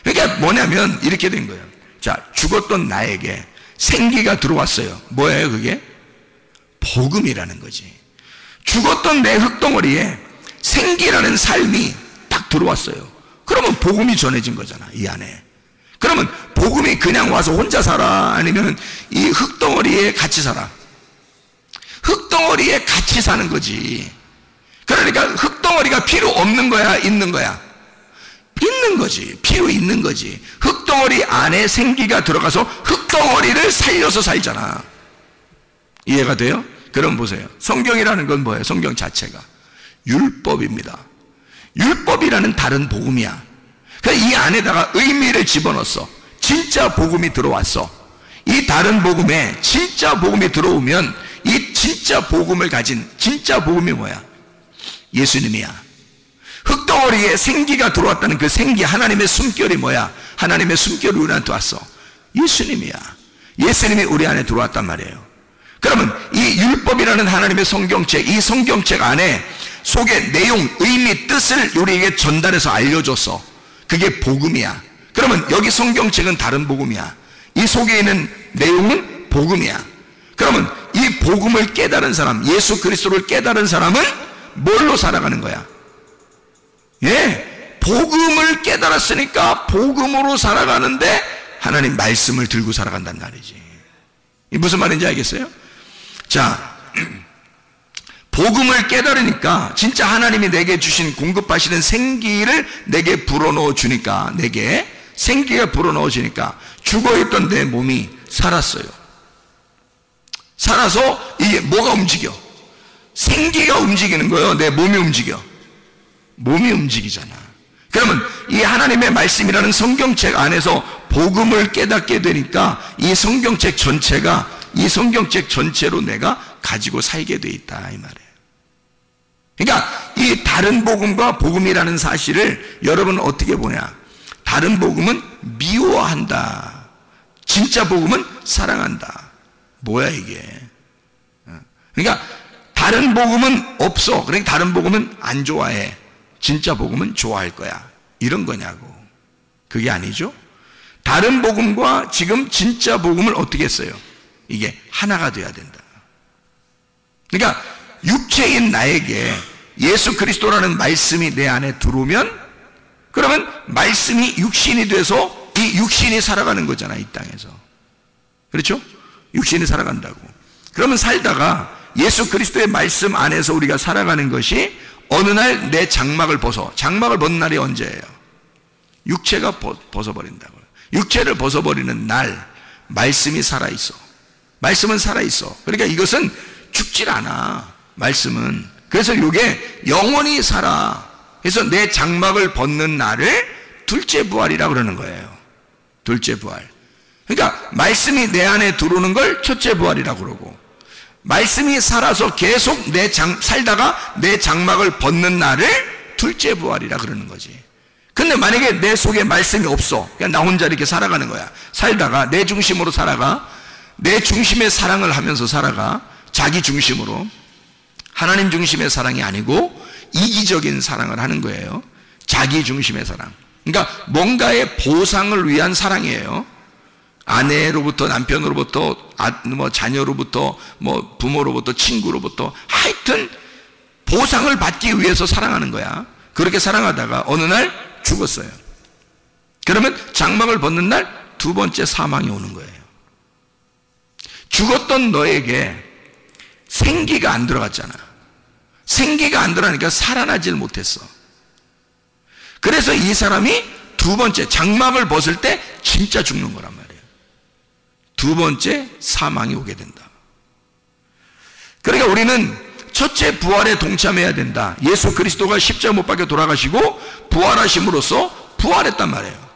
그러니까 뭐냐면 이렇게 된 거예요. 자, 죽었던 나에게 생기가 들어왔어요. 뭐예요 그게? 복음이라는 거지. 죽었던 내 흙덩어리에 생기라는 삶이 딱 들어왔어요. 그러면 복음이 전해진 거잖아, 이 안에. 그러면 복음이 그냥 와서 혼자 살아? 아니면 이 흙덩어리에 같이 살아? 흙덩어리에 같이 사는 거지. 그러니까 흙덩어리가 필요 없는 거야, 있는 거야? 있는 거지. 필요 있는 거지. 흙덩어리 안에 생기가 들어가서 흙덩어리를 살려서 살잖아. 이해가 돼요? 그럼 보세요. 성경이라는 건 뭐예요? 성경 자체가 율법입니다. 율법이라는 다른 복음이야. 그래서 이 안에다가 의미를 집어넣었어. 진짜 복음이 들어왔어. 이 다른 복음에 진짜 복음이 들어오면 이 진짜 복음을 가진 진짜 복음이 뭐야? 예수님이야. 흙덩어리에 생기가 들어왔다는 그 생기, 하나님의 숨결이 뭐야? 하나님의 숨결이 우리한테 왔어. 예수님이야. 예수님이 우리 안에 들어왔단 말이에요. 그러면 이 율법이라는 하나님의 성경책, 이 성경책 안에 속의 내용, 의미, 뜻을 우리에게 전달해서 알려줬어. 그게 복음이야. 그러면 여기 성경책은 다른 복음이야. 이 속에 있는 내용은 복음이야. 그러면 이 복음을 깨달은 사람, 예수 그리스도를 깨달은 사람은 뭘로 살아가는 거야? 예, 복음을 깨달았으니까 복음으로 살아가는데 하나님 말씀을 들고 살아간다는 말이지. 이 무슨 말인지 알겠어요? 자, 복음을 깨달으니까 진짜 하나님이 내게 주신 공급하시는 생기를 내게 불어넣어 주니까, 내게 생기가 불어넣어 주니까 죽어있던 내 몸이 살았어요. 살아서 이게 뭐가 움직여? 생기가 움직이는 거예요. 내 몸이 움직여. 몸이 움직이잖아. 그러면 이 하나님의 말씀이라는 성경책 안에서 복음을 깨닫게 되니까 이 성경책 전체가, 이 성경책 전체로 내가 가지고 살게 돼 있다, 이 말이에요. 그러니까 이 다른 복음과 복음이라는 사실을 여러분은 어떻게 보냐? 다른 복음은 미워한다. 진짜 복음은 사랑한다. 뭐야 이게? 그러니까 다른 복음은 없어. 그러니까 다른 복음은 안 좋아해. 진짜 복음은 좋아할 거야. 이런 거냐고. 그게 아니죠. 다른 복음과 지금 진짜 복음을 어떻게 했어요? 이게 하나가 돼야 된다. 그러니까 육체인 나에게 예수 그리스도라는 말씀이 내 안에 들어오면, 그러면 말씀이 육신이 돼서 이 육신이 살아가는 거잖아, 이 땅에서. 그렇죠? 육신이 살아간다고. 그러면 살다가 예수 그리스도의 말씀 안에서 우리가 살아가는 것이 어느 날 내 장막을 벗어. 장막을 벗는 날이 언제예요? 육체가 벗어버린다고요. 육체를 벗어버리는 날 말씀이 살아있어. 말씀은 살아있어. 그러니까 이것은 죽질 않아, 말씀은. 그래서 이게 영원히 살아. 그래서 내 장막을 벗는 날을 둘째 부활이라고 그러는 거예요. 둘째 부활. 그러니까 말씀이 내 안에 들어오는 걸 첫째 부활이라고 그러고, 말씀이 살아서 계속 살다가 내 장막을 벗는 날을 둘째 부활이라 그러는 거지. 근데 만약에 내 속에 말씀이 없어, 그냥 나 혼자 이렇게 살아가는 거야. 살다가 내 중심으로 살아가, 내 중심의 사랑을 하면서 살아가, 자기 중심으로. 하나님 중심의 사랑이 아니고 이기적인 사랑을 하는 거예요. 자기 중심의 사랑. 그러니까 뭔가의 보상을 위한 사랑이에요. 아내로부터, 남편으로부터, 자녀로부터, 부모로부터, 친구로부터, 하여튼 보상을 받기 위해서 사랑하는 거야. 그렇게 사랑하다가 어느 날 죽었어요. 그러면 장막을 벗는 날 두 번째 사망이 오는 거예요. 죽었던 너에게 생기가 안 들어갔잖아. 생기가 안 들어가니까 살아나질 못했어. 그래서 이 사람이 두 번째 장막을 벗을 때 진짜 죽는 거란 말이에요. 두 번째 사망이 오게 된다. 그러니까 우리는 첫째 부활에 동참해야 된다. 예수 그리스도가 십자가 못 박혀 돌아가시고 부활하심으로써 부활했단 말이에요.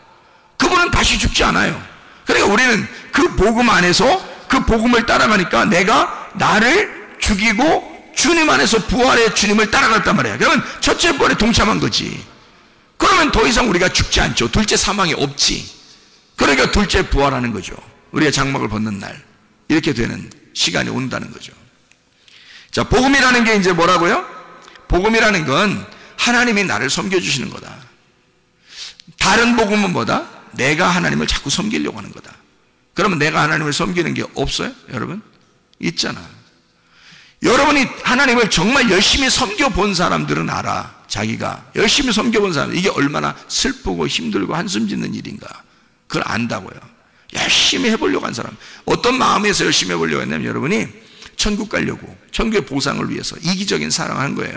그분은 다시 죽지 않아요. 그러니까 우리는 그 복음 안에서 그 복음을 따라가니까 내가 나를 죽이고 주님 안에서 부활의 주님을 따라갔단 말이에요. 그러면 첫째 부활에 동참한 거지. 그러면 더 이상 우리가 죽지 않죠. 둘째 사망이 없지. 그러니까 둘째 부활하는 거죠. 우리가 장막을 벗는 날 이렇게 되는 시간이 온다는 거죠. 자, 복음이라는 게 이제 뭐라고요? 복음이라는 건 하나님이 나를 섬겨주시는 거다. 다른 복음은 뭐다? 내가 하나님을 자꾸 섬기려고 하는 거다. 그러면 내가 하나님을 섬기는 게 없어요? 여러분? 있잖아. 여러분이 하나님을 정말 열심히 섬겨본 사람들은 알아. 자기가 열심히 섬겨본 사람, 이게 얼마나 슬프고 힘들고 한숨 짓는 일인가. 그걸 안다고요. 열심히 해보려고 한 사람. 어떤 마음에서 열심히 해보려고 했냐면, 여러분이 천국 가려고, 천국의 보상을 위해서 이기적인 사랑을 한 거예요.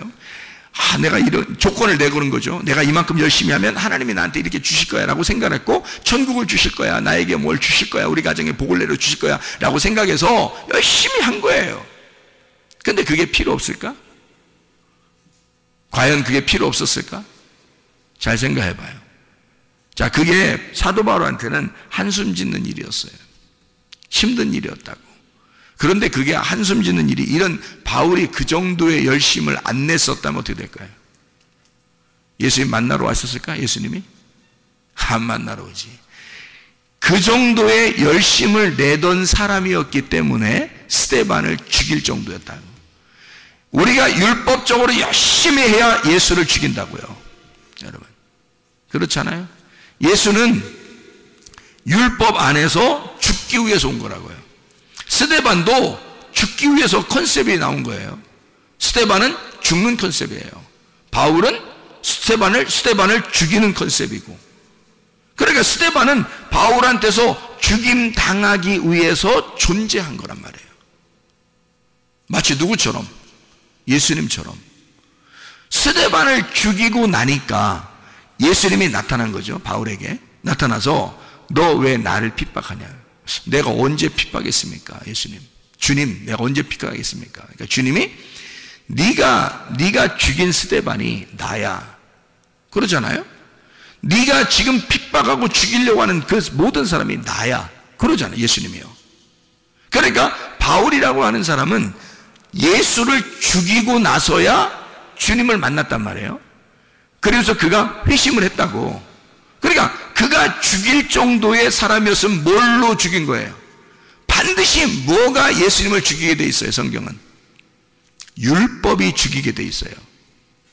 내가 이런 조건을 내거는 거죠. 내가 이만큼 열심히 하면 하나님이 나한테 이렇게 주실 거야 라고 생각했고, 천국을 주실 거야, 나에게 뭘 주실 거야, 우리 가정에 복을 내려 주실 거야 라고 생각해서 열심히 한 거예요. 근데 그게 필요 없을까? 과연 그게 필요 없었을까? 잘 생각해 봐요. 자, 그게 사도 바울한테는 한숨 짓는 일이었어요. 힘든 일이었다고. 그런데 그게 한숨 짓는 일이, 이런 바울이 그 정도의 열심을 안 냈었다면 어떻게 될까요? 예수님 만나러 왔었을까? 예수님이? 안 만나러 오지. 그 정도의 열심을 내던 사람이었기 때문에 스데반을 죽일 정도였다고. 우리가 율법적으로 열심히 해야 예수를 죽인다고요. 여러분, 그렇잖아요? 예수는 율법 안에서 죽기 위해서 온 거라고요. 스데반도 죽기 위해서 컨셉이 나온 거예요. 스데반은 죽는 컨셉이에요. 바울은 스데반을 죽이는 컨셉이고. 그러니까 스데반은 바울한테서 죽임 당하기 위해서 존재한 거란 말이에요. 마치 누구처럼? 예수님처럼. 스데반을 죽이고 나니까 예수님이 나타난 거죠. 바울에게 나타나서 너 왜 나를 핍박하냐? 내가 언제 핍박했습니까? 예수님, 주님, 내가 언제 핍박하겠습니까? 그러니까 주님이 네가 죽인 스데반이 나야, 그러잖아요. 네가 지금 핍박하고 죽이려고 하는 그 모든 사람이 나야, 그러잖아요. 예수님이요. 그러니까 바울이라고 하는 사람은 예수를 죽이고 나서야 주님을 만났단 말이에요. 그래서 그가 회심을 했다고. 그러니까 그가 죽일 정도의 사람이었으면 뭘로 죽인 거예요? 반드시 뭐가 예수님을 죽이게 돼 있어요? 성경은 율법이 죽이게 돼 있어요.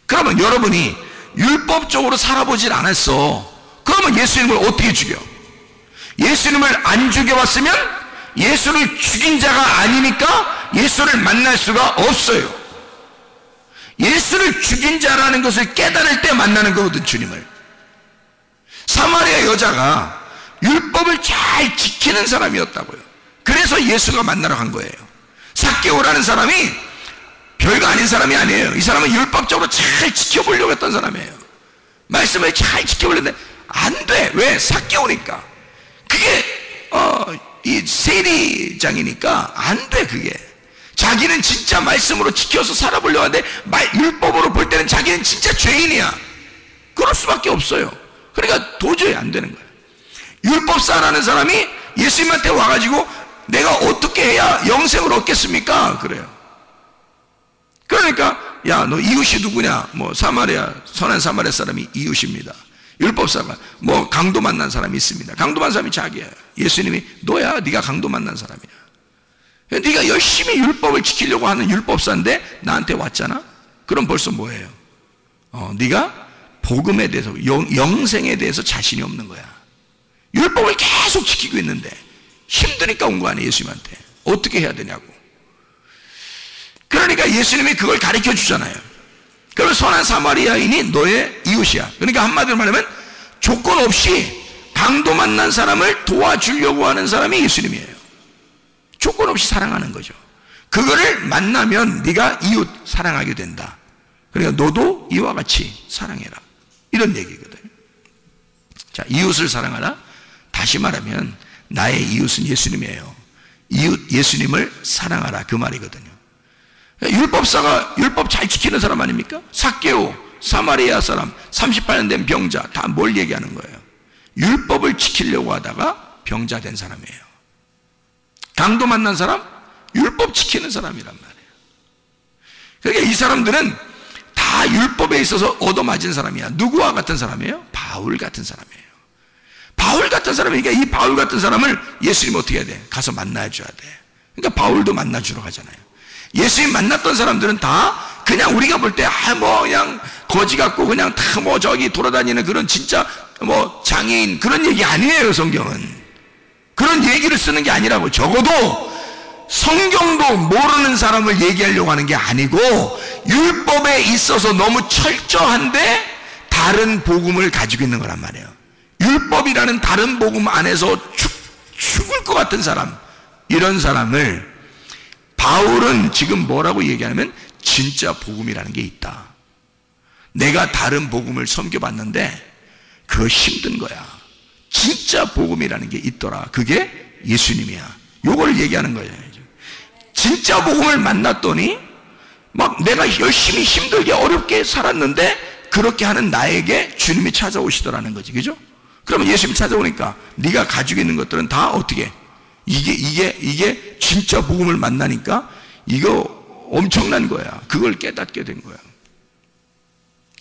그러면 여러분이 율법적으로 살아보질 않았어. 그러면 예수님을 어떻게 죽여? 예수님을 안 죽여봤으면 예수를 죽인 자가 아니니까 예수를 만날 수가 없어요. 예수를 죽인 자라는 것을 깨달을 때 만나는 거거든, 주님을. 사마리아 여자가 율법을 잘 지키는 사람이었다고요. 그래서 예수가 만나러 간 거예요. 삭개오라는 사람이 별거 아닌 사람이 아니에요. 이 사람은 율법적으로 잘 지켜보려고 했던 사람이에요. 말씀을 잘 지켜보려는데 안 돼. 왜? 삭개오니까. 그게 이 세리장이니까 안 돼. 그게 자기는 진짜 말씀으로 지켜서 살아보려고 하는데 율법으로 볼 때는 자기는 진짜 죄인이야. 그럴 수밖에 없어요. 그러니까 도저히 안 되는 거예요. 율법사라는 사람이 예수님한테 와가지고 내가 어떻게 해야 영생을 얻겠습니까? 그래요. 그러니까 야, 너 이웃이 누구냐? 뭐 사마리아, 선한 사마리아 사람이 이웃입니다. 율법사가 뭐 강도 만난 사람이 있습니다. 강도 만난 사람이 자기야. 예수님이 너야, 네가 강도 만난 사람이야. 네가 열심히 율법을 지키려고 하는 율법사인데 나한테 왔잖아? 그럼 벌써 뭐예요? 네가 복음에 대해서, 영생에 대해서 자신이 없는 거야. 율법을 계속 지키고 있는데 힘드니까 온 거 아니에요. 예수님한테 어떻게 해야 되냐고. 그러니까 예수님이 그걸 가르쳐 주잖아요. 그럼 선한 사마리아인이 너의 이웃이야. 그러니까 한마디로 말하면 조건 없이 강도 만난 사람을 도와주려고 하는 사람이 예수님이에요. 조건 없이 사랑하는 거죠. 그거를 만나면 네가 이웃 사랑하게 된다. 그러니까 너도 이와 같이 사랑해라, 이런 얘기거든요. 자, 이웃을 사랑하라. 다시 말하면 나의 이웃은 예수님이에요. 이웃 예수님을 사랑하라, 그 말이거든요. 율법사가 율법 잘 지키는 사람 아닙니까? 삭개오, 사마리아 사람, 38년 된 병자, 다 뭘 얘기하는 거예요? 율법을 지키려고 하다가 병자 된 사람이에요. 강도 만난 사람, 율법 지키는 사람이란 말이에요. 그러니까 이 사람들은 다 율법에 있어서 얻어맞은 사람이야. 누구와 같은 사람이에요? 바울 같은 사람이에요. 바울 같은 사람이니까 이 바울 같은 사람을 예수님이 어떻게 해야 돼? 가서 만나줘야 돼. 그러니까 바울도 만나주러 가잖아요. 예수님 만났던 사람들은 다 그냥 우리가 볼 때 뭐 그냥 거지 같고 그냥 다 뭐 저기 돌아다니는 그런 진짜 뭐 장애인 그런 얘기 아니에요. 성경은 그런 얘기를 쓰는 게 아니라고. 적어도 성경도 모르는 사람을 얘기하려고 하는 게 아니고 율법에 있어서 너무 철저한데 다른 복음을 가지고 있는 거란 말이에요. 율법이라는 다른 복음 안에서 죽을 것 같은 사람, 이런 사람을 바울은 지금 뭐라고 얘기하냐면 진짜 복음이라는 게 있다. 내가 다른 복음을 섬겨봤는데 그거 힘든 거야. 진짜 복음이라는 게 있더라. 그게 예수님이야. 요걸 얘기하는 거예요. 진짜 복음을 만났더니 막 내가 열심히 힘들게 어렵게 살았는데 그렇게 하는 나에게 주님이 찾아오시더라는 거지. 그죠? 그러면 예수님이 찾아오니까 네가 가지고 있는 것들은 다 어떻게, 이게 진짜 복음을 만나니까 이거 엄청난 거야. 그걸 깨닫게 된 거야.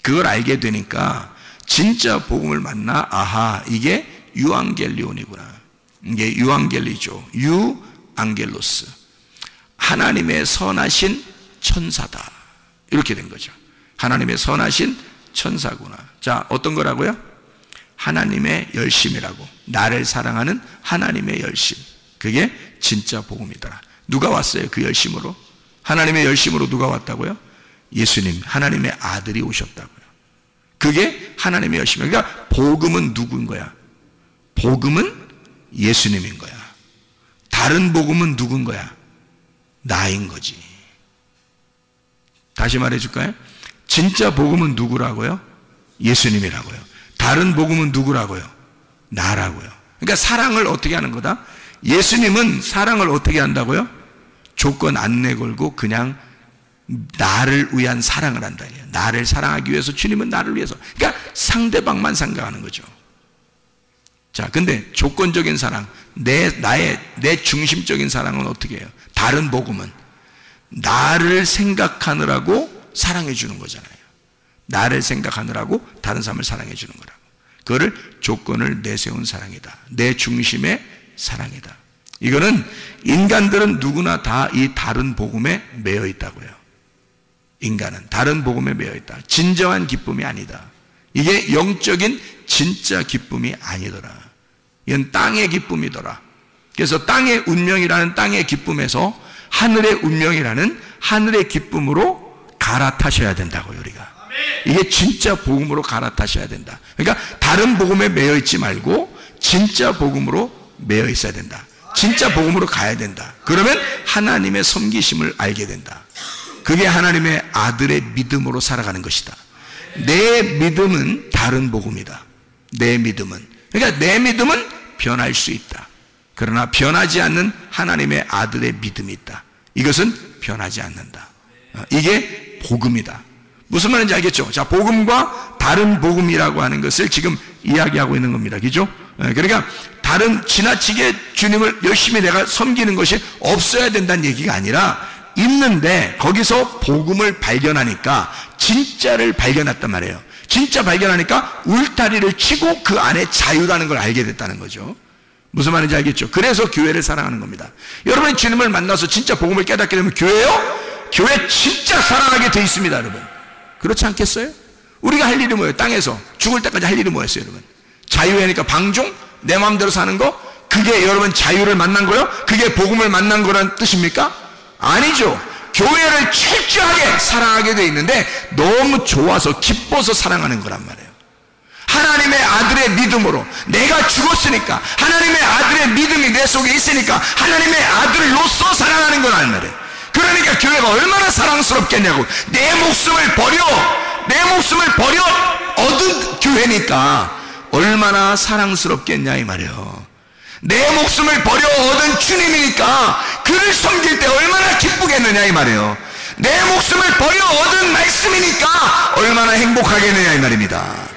그걸 알게 되니까 진짜 복음을 만나, 아하, 이게 유앙겔리온이구나. 이게 유앙겔리죠. 유앙겔로스. 하나님의 선하신 천사다. 이렇게 된 거죠. 하나님의 선하신 천사구나. 자, 어떤 거라고요? 하나님의 열심이라고. 나를 사랑하는 하나님의 열심. 그게 진짜 복음이더라. 누가 왔어요? 그 열심으로? 하나님의 열심으로 누가 왔다고요? 예수님, 하나님의 아들이 오셨다고요. 그게 하나님의 열심이에요. 그러니까 복음은 누구인 거야? 복음은 예수님인 거야. 다른 복음은 누군 거야? 나인 거지. 다시 말해줄까요? 진짜 복음은 누구라고요? 예수님이라고요. 다른 복음은 누구라고요? 나라고요. 그러니까 사랑을 어떻게 하는 거다? 예수님은 사랑을 어떻게 한다고요? 조건 안 내걸고 그냥 나를 위한 사랑을 한다. 나를 사랑하기 위해서 주님은 나를 위해서. 그러니까 상대방만 생각하는 거죠. 자, 근데 조건적인 사랑, 내 중심적인 사랑은 어떻게 해요? 다른 복음은 나를 생각하느라고 사랑해 주는 거잖아요. 나를 생각하느라고 다른 사람을 사랑해 주는 거라고. 그거를 조건을 내세운 사랑이다. 내 중심의 사랑이다. 이거는 인간들은 누구나 다 이 다른 복음에 매여 있다고요. 인간은 다른 복음에 매여 있다. 진정한 기쁨이 아니다. 이게 영적인 진짜 기쁨이 아니더라. 이건 땅의 기쁨이더라. 그래서 땅의 운명이라는 땅의 기쁨에서 하늘의 운명이라는 하늘의 기쁨으로 갈아타셔야 된다고요, 우리가. 이게 진짜 복음으로 갈아타셔야 된다. 그러니까 다른 복음에 매여 있지 말고 진짜 복음으로 매여 있어야 된다. 진짜 복음으로 가야 된다. 그러면 하나님의 섬기심을 알게 된다. 그게 하나님의 아들의 믿음으로 살아가는 것이다. 내 믿음은 다른 복음이다. 내 믿음은. 그러니까 내 믿음은 변할 수 있다. 그러나 변하지 않는 하나님의 아들의 믿음이 있다. 이것은 변하지 않는다. 이게 복음이다. 무슨 말인지 알겠죠? 자, 복음과 다른 복음이라고 하는 것을 지금 이야기하고 있는 겁니다. 그죠? 그러니까 다른 지나치게 주님을 열심히 내가 섬기는 것이 없어야 된다는 얘기가 아니라 있는데 거기서 복음을 발견하니까 진짜를 발견했단 말이에요. 진짜 발견하니까 울타리를 치고 그 안에 자유라는 걸 알게 됐다는 거죠. 무슨 말인지 알겠죠? 그래서 교회를 사랑하는 겁니다. 여러분이 주님을 만나서 진짜 복음을 깨닫게 되면 교회요? 교회 진짜 사랑하게 돼 있습니다, 여러분. 그렇지 않겠어요? 우리가 할 일이 뭐예요? 땅에서 죽을 때까지 할 일이 뭐였어요, 여러분? 자유하니까 방종? 내 마음대로 사는 거? 그게 여러분 자유를 만난 거요? 그게 복음을 만난 거란 뜻입니까? 아니죠. 교회를 철저하게 사랑하게 돼 있는데 너무 좋아서 기뻐서 사랑하는 거란 말이에요. 하나님의 아들의 믿음으로 내가 죽었으니까 하나님의 아들의 믿음이 내 속에 있으니까 하나님의 아들로서 사랑하는 거란 말이에요. 그러니까 교회가 얼마나 사랑스럽겠냐고. 내 목숨을 버려 얻은 교회니까 얼마나 사랑스럽겠냐 이 말이에요. 내 목숨을 버려 얻은 주님이니까 그를 섬길 때 얼마나 기쁘겠느냐 이 말이에요. 내 목숨을 버려 얻은 말씀이니까 얼마나 행복하겠느냐 이 말입니다.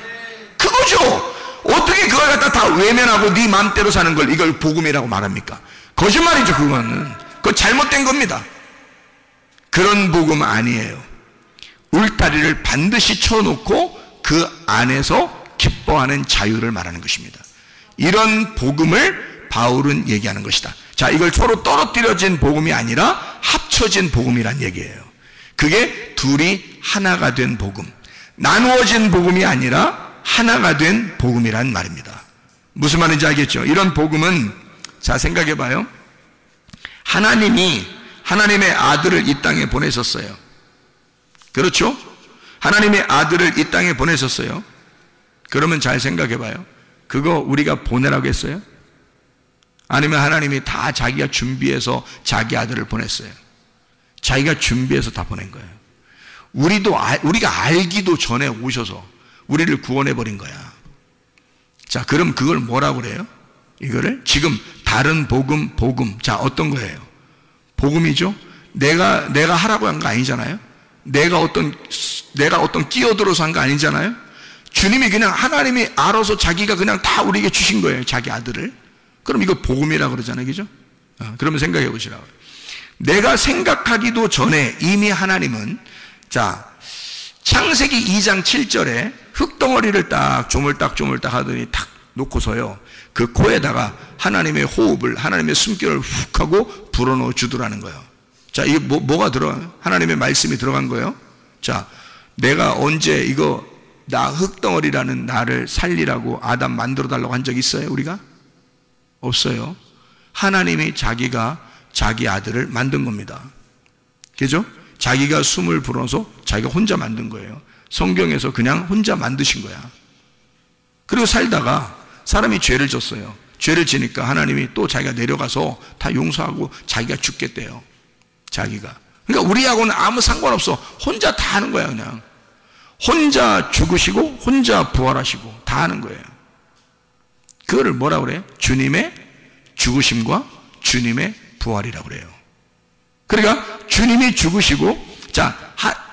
그거죠. 어떻게 그걸 갖다 다 외면하고 네 마음대로 사는 걸 이걸 복음이라고 말합니까? 거짓말이죠. 그건 잘못된 겁니다. 그런 복음 아니에요. 울타리를 반드시 쳐놓고 그 안에서 기뻐하는 자유를 말하는 것입니다. 이런 복음을 바울은 얘기하는 것이다. 자, 이걸 서로 떨어뜨려진 복음이 아니라 합쳐진 복음이란 얘기예요. 그게 둘이 하나가 된 복음, 나누어진 복음이 아니라 하나가 된 복음이란 말입니다. 무슨 말인지 알겠죠? 이런 복음은 자, 생각해 봐요. 하나님이 하나님의 아들을 이 땅에 보내셨어요. 그렇죠? 하나님의 아들을 이 땅에 보내셨어요. 그러면 잘 생각해 봐요. 그거 우리가 보내라고 했어요? 아니면 하나님이 다 자기가 준비해서 자기 아들을 보냈어요? 자기가 준비해서 다 보낸 거예요. 우리가 알기도 전에 오셔서 우리를 구원해버린 거야. 자, 그럼 그걸 뭐라고 그래요? 이거를 지금 다른 복음. 자, 어떤 거예요? 복음이죠? 내가 하라고 한 거 아니잖아요? 내가 어떤 끼어들어서 한 거 아니잖아요? 주님이 그냥 하나님이 알아서 자기가 그냥 다 우리에게 주신 거예요. 자기 아들을. 그럼 이거 복음이라고 그러잖아요. 그죠? 그러면 생각해 보시라고요. 내가 생각하기도 전에 이미 하나님은, 자, 창세기 2장 7절에 흙덩어리를 딱 조물딱 하더니 탁 놓고서요, 그 코에다가 하나님의 호흡을, 하나님의 숨결을 훅 하고 불어넣어 주더라는 거예요. 자, 이게 뭐가 들어가요? 하나님의 말씀이 들어간 거예요. 자, 내가 언제 이거 나 흙덩어리라는 나를 살리라고 아담 만들어 달라고 한 적 있어요? 우리가? 없어요. 하나님이 자기가 자기 아들을 만든 겁니다. 그죠? 자기가 숨을 불어서 자기가 혼자 만든 거예요. 성경에서 그냥 혼자 만드신 거야. 그리고 살다가 사람이 죄를 졌어요. 죄를 지니까 하나님이 또 자기가 내려가서 다 용서하고 자기가 죽겠대요. 자기가. 그러니까 우리하고는 아무 상관없어. 혼자 다 하는 거야. 그냥 혼자 죽으시고 혼자 부활하시고 다 하는 거예요. 그거를 뭐라고 그래요? 주님의 죽으심과 주님의 부활이라고 그래요. 그러니까 주님이 죽으시고, 자,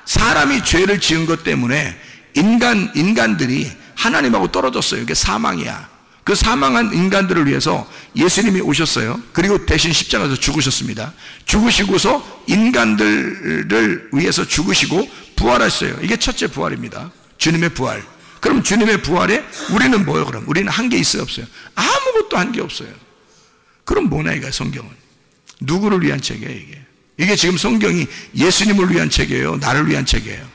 사람이 죄를 지은 것 때문에 인간들이 하나님하고 떨어졌어요. 이게 사망이야. 그 사망한 인간들을 위해서 예수님이 오셨어요. 그리고 대신 십자가에서 죽으셨습니다. 죽으시고서 인간들을 위해서 죽으시고 부활하셨어요. 이게 첫째 부활입니다. 주님의 부활. 그럼 주님의 부활에 우리는 뭐예요? 그럼 우리는 한 게 있어요, 없어요? 아무것도 한 게 없어요. 그럼 뭐냐 이거야? 성경은 누구를 위한 책이에요? 이게 지금 성경이 예수님을 위한 책이에요, 나를 위한 책이에요?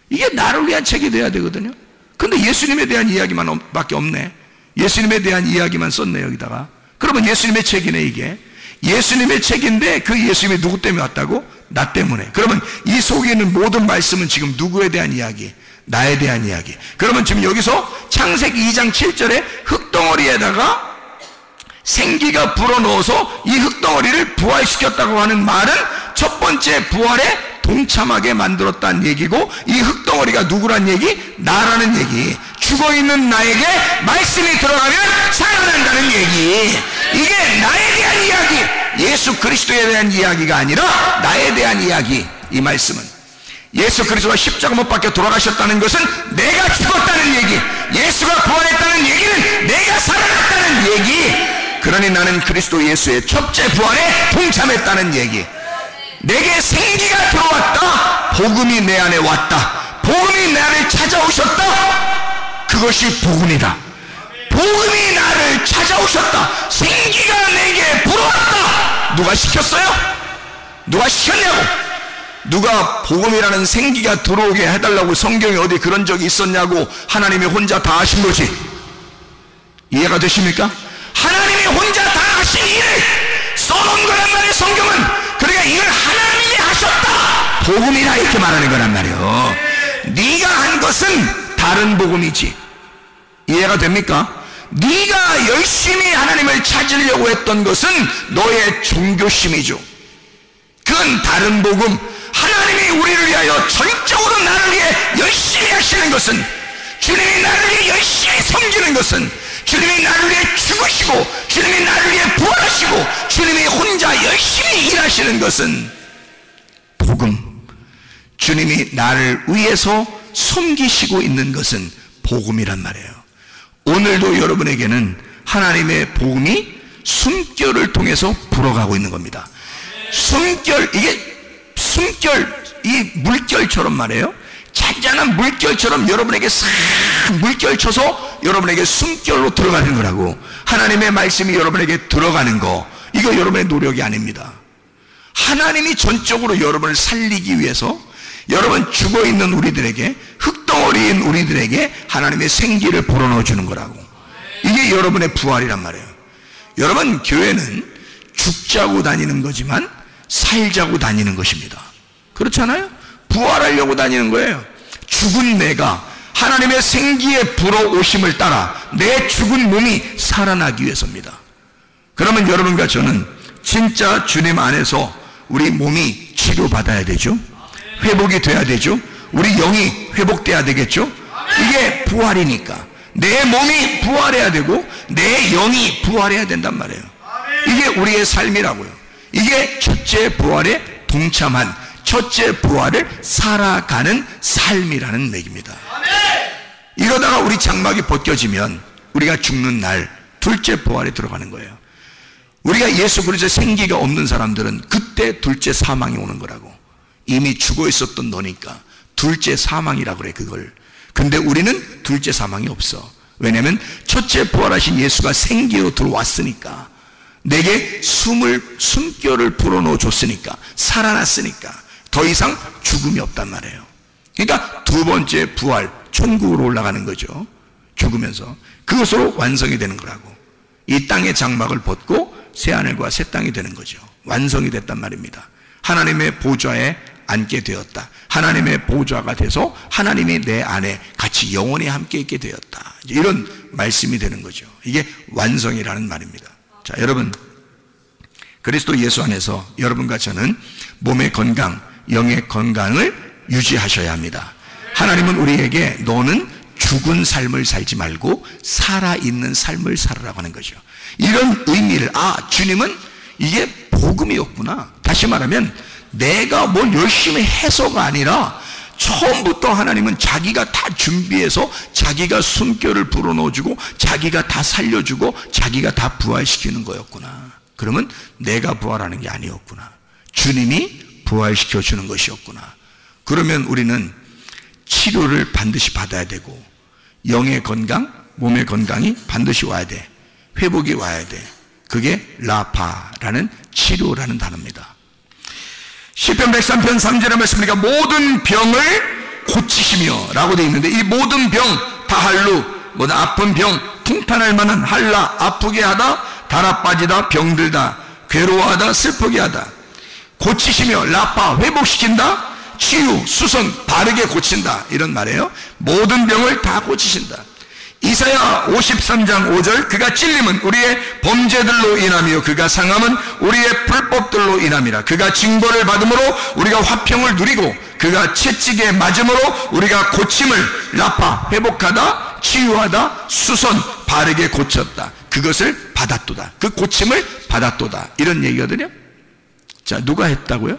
이게 나를 위한 책이 돼야 되거든요. 근데 예수님에 대한 이야기만 밖에 없네. 예수님에 대한 이야기만 썼네 여기다가. 그러면 예수님의 책이네. 이게 예수님의 책인데 그 예수님이 누구 때문에 왔다고? 나 때문에. 그러면 이 속에 있는 모든 말씀은 지금 누구에 대한 이야기? 나에 대한 이야기. 그러면 지금 여기서 창세기 2장 7절에 흙덩어리에다가 생기가 불어넣어서 이 흙덩어리를 부활시켰다고 하는 말은 첫 번째 부활에 동참하게 만들었다는 얘기고, 이 흙덩어리가 누구란 얘기? 나라는 얘기. 죽어있는 나에게 말씀이 들어가면 살아난다는 얘기. 이게 나에 대한 이야기, 예수 그리스도에 대한 이야기가 아니라 나에 대한 이야기. 이 말씀은 예수 그리스도가 십자가 못 박혀 돌아가셨다는 것은 내가 죽었다는 얘기, 예수가 부활했다는 얘기는 내가 살아났다는 얘기. 그러니 나는 그리스도 예수의 첫째 부활에 동참했다는 얘기. 내게 생기가 들어왔다. 복음이 내 안에 왔다. 복음이 내 안에 찾아오셨다. 그것이 복음이다. 복음이 나를 찾아오셨다. 생기가 내게 불어왔다. 누가 시켰어요? 누가 시켰냐고? 누가 복음이라는 생기가 들어오게 해달라고 성경에 어디 그런 적이 있었냐고? 하나님이 혼자 다 하신 거지. 이해가 되십니까? 하나님이 혼자 다 하신 일을 써놓은 거란 말이에요, 성경은. 그러니까 이걸 하나님이 하셨다, 복음이라 이렇게 말하는 거란 말이에요. 네가 한 것은 다른 복음이지. 이해가 됩니까? 네가 열심히 하나님을 찾으려고 했던 것은 너의 종교심이죠. 그건 다른 복음. 하나님이 우리를 위하여 전적으로 나를 위해 열심히 하시는 것은, 주님이 나를 위해 열심히 섬기는 것은, 주님이 나를 위해 죽으시고 주님이 나를 위해 부활하시고 주님이 혼자 열심히 일하시는 것은 복음. 주님이 나를 위해서 섬기시고 있는 것은 복음이란 말이에요. 오늘도 여러분에게는 하나님의 복음이 숨결을 통해서 불어가고 있는 겁니다. 숨결, 이게 숨결, 이 물결처럼 말이에요. 잔잔한 물결처럼 여러분에게 싹 물결 쳐서 여러분에게 숨결로 들어가는 거라고. 하나님의 말씀이 여러분에게 들어가는 거, 이거 여러분의 노력이 아닙니다. 하나님이 전적으로 여러분을 살리기 위해서 여러분 죽어있는 우리들에게, 흙덩어리인 우리들에게 하나님의 생기를 불어넣어 주는 거라고. 이게 여러분의 부활이란 말이에요. 여러분, 교회는 죽자고 다니는 거지만 살자고 다니는 것입니다. 그렇잖아요? 부활하려고 다니는 거예요. 죽은 내가 하나님의 생기에 불어오심을 따라 내 죽은 몸이 살아나기 위해서입니다. 그러면 여러분과 저는 진짜 주님 안에서 우리 몸이 치료받아야 되죠. 회복이 돼야 되죠. 우리 영이 회복돼야 되겠죠. 이게 부활이니까 내 몸이 부활해야 되고 내 영이 부활해야 된단 말이에요. 이게 우리의 삶이라고요. 이게 첫째 부활에 동참한, 첫째 부활을 살아가는 삶이라는 얘기입니다. 이러다가 우리 장막이 벗겨지면 우리가 죽는 날 둘째 부활에 들어가는 거예요. 우리가 예수 그리스도의 생기가 없는 사람들은 그때 둘째 사망이 오는 거라고. 이미 죽어 있었던 너니까 둘째 사망이라고 그래, 그걸. 근데 우리는 둘째 사망이 없어. 왜냐하면 첫째 부활하신 예수가 생기로 들어왔으니까, 내게 숨결을 불어넣어 줬으니까, 살아났으니까 더 이상 죽음이 없단 말이에요. 그러니까 두 번째 부활, 천국으로 올라가는 거죠. 죽으면서 그것으로 완성이 되는 거라고. 이 땅의 장막을 벗고 새하늘과 새 땅이 되는 거죠. 완성이 됐단 말입니다. 하나님의 보좌에 앉게 되었다. 하나님의 보좌가 돼서 하나님이 내 안에 같이 영원히 함께 있게 되었다. 이런 말씀이 되는 거죠. 이게 완성이라는 말입니다. 자, 여러분, 그리스도 예수 안에서 여러분과 저는 몸의 건강, 영의 건강을 유지하셔야 합니다. 하나님은 우리에게 너는 죽은 삶을 살지 말고 살아있는 삶을 살으라고 하는 거죠. 이런 의미를, 주님은 이게 복음이었구나. 다시 말하면 내가 뭘 열심히 해서가 아니라 처음부터 하나님은 자기가 다 준비해서 자기가 숨결을 불어넣어주고 자기가 다 살려주고 자기가 다 부활시키는 거였구나. 그러면 내가 부활하는 게 아니었구나. 주님이 부활시켜주는 것이었구나. 그러면 우리는 치료를 반드시 받아야 되고 영의 건강, 몸의 건강이 반드시 와야 돼. 회복이 와야 돼. 그게 라파라는 치료라는 단어입니다. 시편 103편 3절의 말씀이니까 모든 병을 고치시며 라고 되어 있는데, 이 모든 병, 다할루, 아픈 병, 통탄할 만한 할라, 아프게 하다, 달아 빠지다, 병들다, 괴로워하다, 슬프게 하다, 고치시며, 라파, 회복시킨다, 치유, 수선, 바르게 고친다, 이런 말이에요. 모든 병을 다 고치신다. 이사야 53장 5절, 그가 찔림은 우리의 범죄들로 인하며 그가 상함은 우리의 불법들로 인함이라. 그가 징벌을 받음으로 우리가 화평을 누리고 그가 채찍에 맞음으로 우리가 고침을, 라파, 회복하다, 치유하다, 수선, 바르게 고쳤다. 그것을 받았도다. 그 고침을 받았도다. 이런 얘기거든요. 자, 누가 했다고요?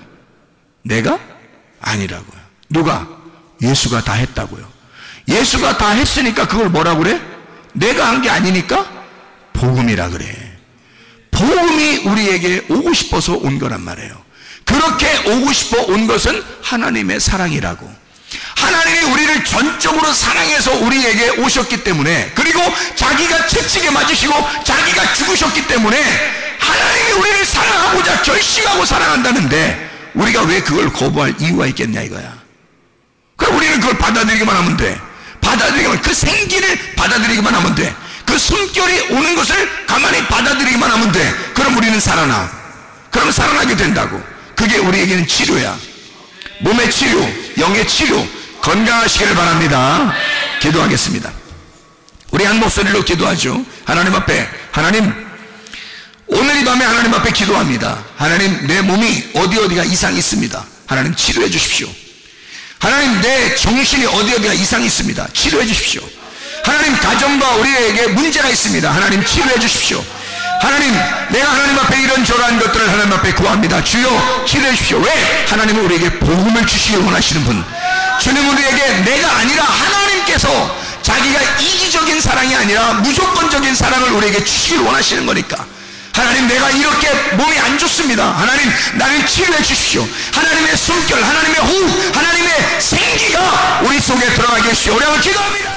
내가? 아니라고요. 누가? 예수가 다 했다고요. 예수가 다 했으니까 그걸 뭐라 그래? 내가 한 게 아니니까 복음이라 그래. 복음이 우리에게 오고 싶어서 온 거란 말이에요. 그렇게 오고 싶어 온 것은 하나님의 사랑이라고. 하나님이 우리를 전적으로 사랑해서 우리에게 오셨기 때문에, 그리고 자기가 채찍에 맞으시고 자기가 죽으셨기 때문에 하나님이 우리를 사랑하고자 결심하고 사랑한다는데 우리가 왜 그걸 거부할 이유가 있겠냐 이거야. 그럼 우리는 그걸 받아들이기만 하면 돼. 받아들이기만, 그 생기를 받아들이기만 하면 돼. 그 숨결이 오는 것을 가만히 받아들이기만 하면 돼. 그럼 우리는 살아나. 그럼 살아나게 된다고. 그게 우리에게는 치료야. 몸의 치료, 영의 치료, 건강하시기를 바랍니다. 기도하겠습니다. 우리 한 목소리로 기도하죠. 하나님 앞에, 하나님, 오늘 이 밤에 하나님 앞에 기도합니다. 하나님, 내 몸이 어디가 이상이 있습니다. 하나님 치료해 주십시오. 하나님, 내 정신이 어디가 이상이 있습니다. 치료해 주십시오. 하나님, 가정과 우리에게 문제가 있습니다. 하나님 치료해 주십시오. 하나님, 내가 하나님 앞에 이런저런 것들을 하나님 앞에 구합니다. 주여 치료해 주십시오. 왜? 하나님은 우리에게 복음을 주시길 원하시는 분. 주님, 우리에게 내가 아니라 하나님께서 자기가 이기적인 사랑이 아니라 무조건적인 사랑을 우리에게 주시길 원하시는 거니까. 하나님, 내가 이렇게 몸이 안 좋습니다. 하나님, 나를 치료해 주십시오. 하나님의 숨결, 하나님의 호흡, 하나님의 생기가 우리 속에 들어가게 해주십시오. 우리 한번 기도합니다.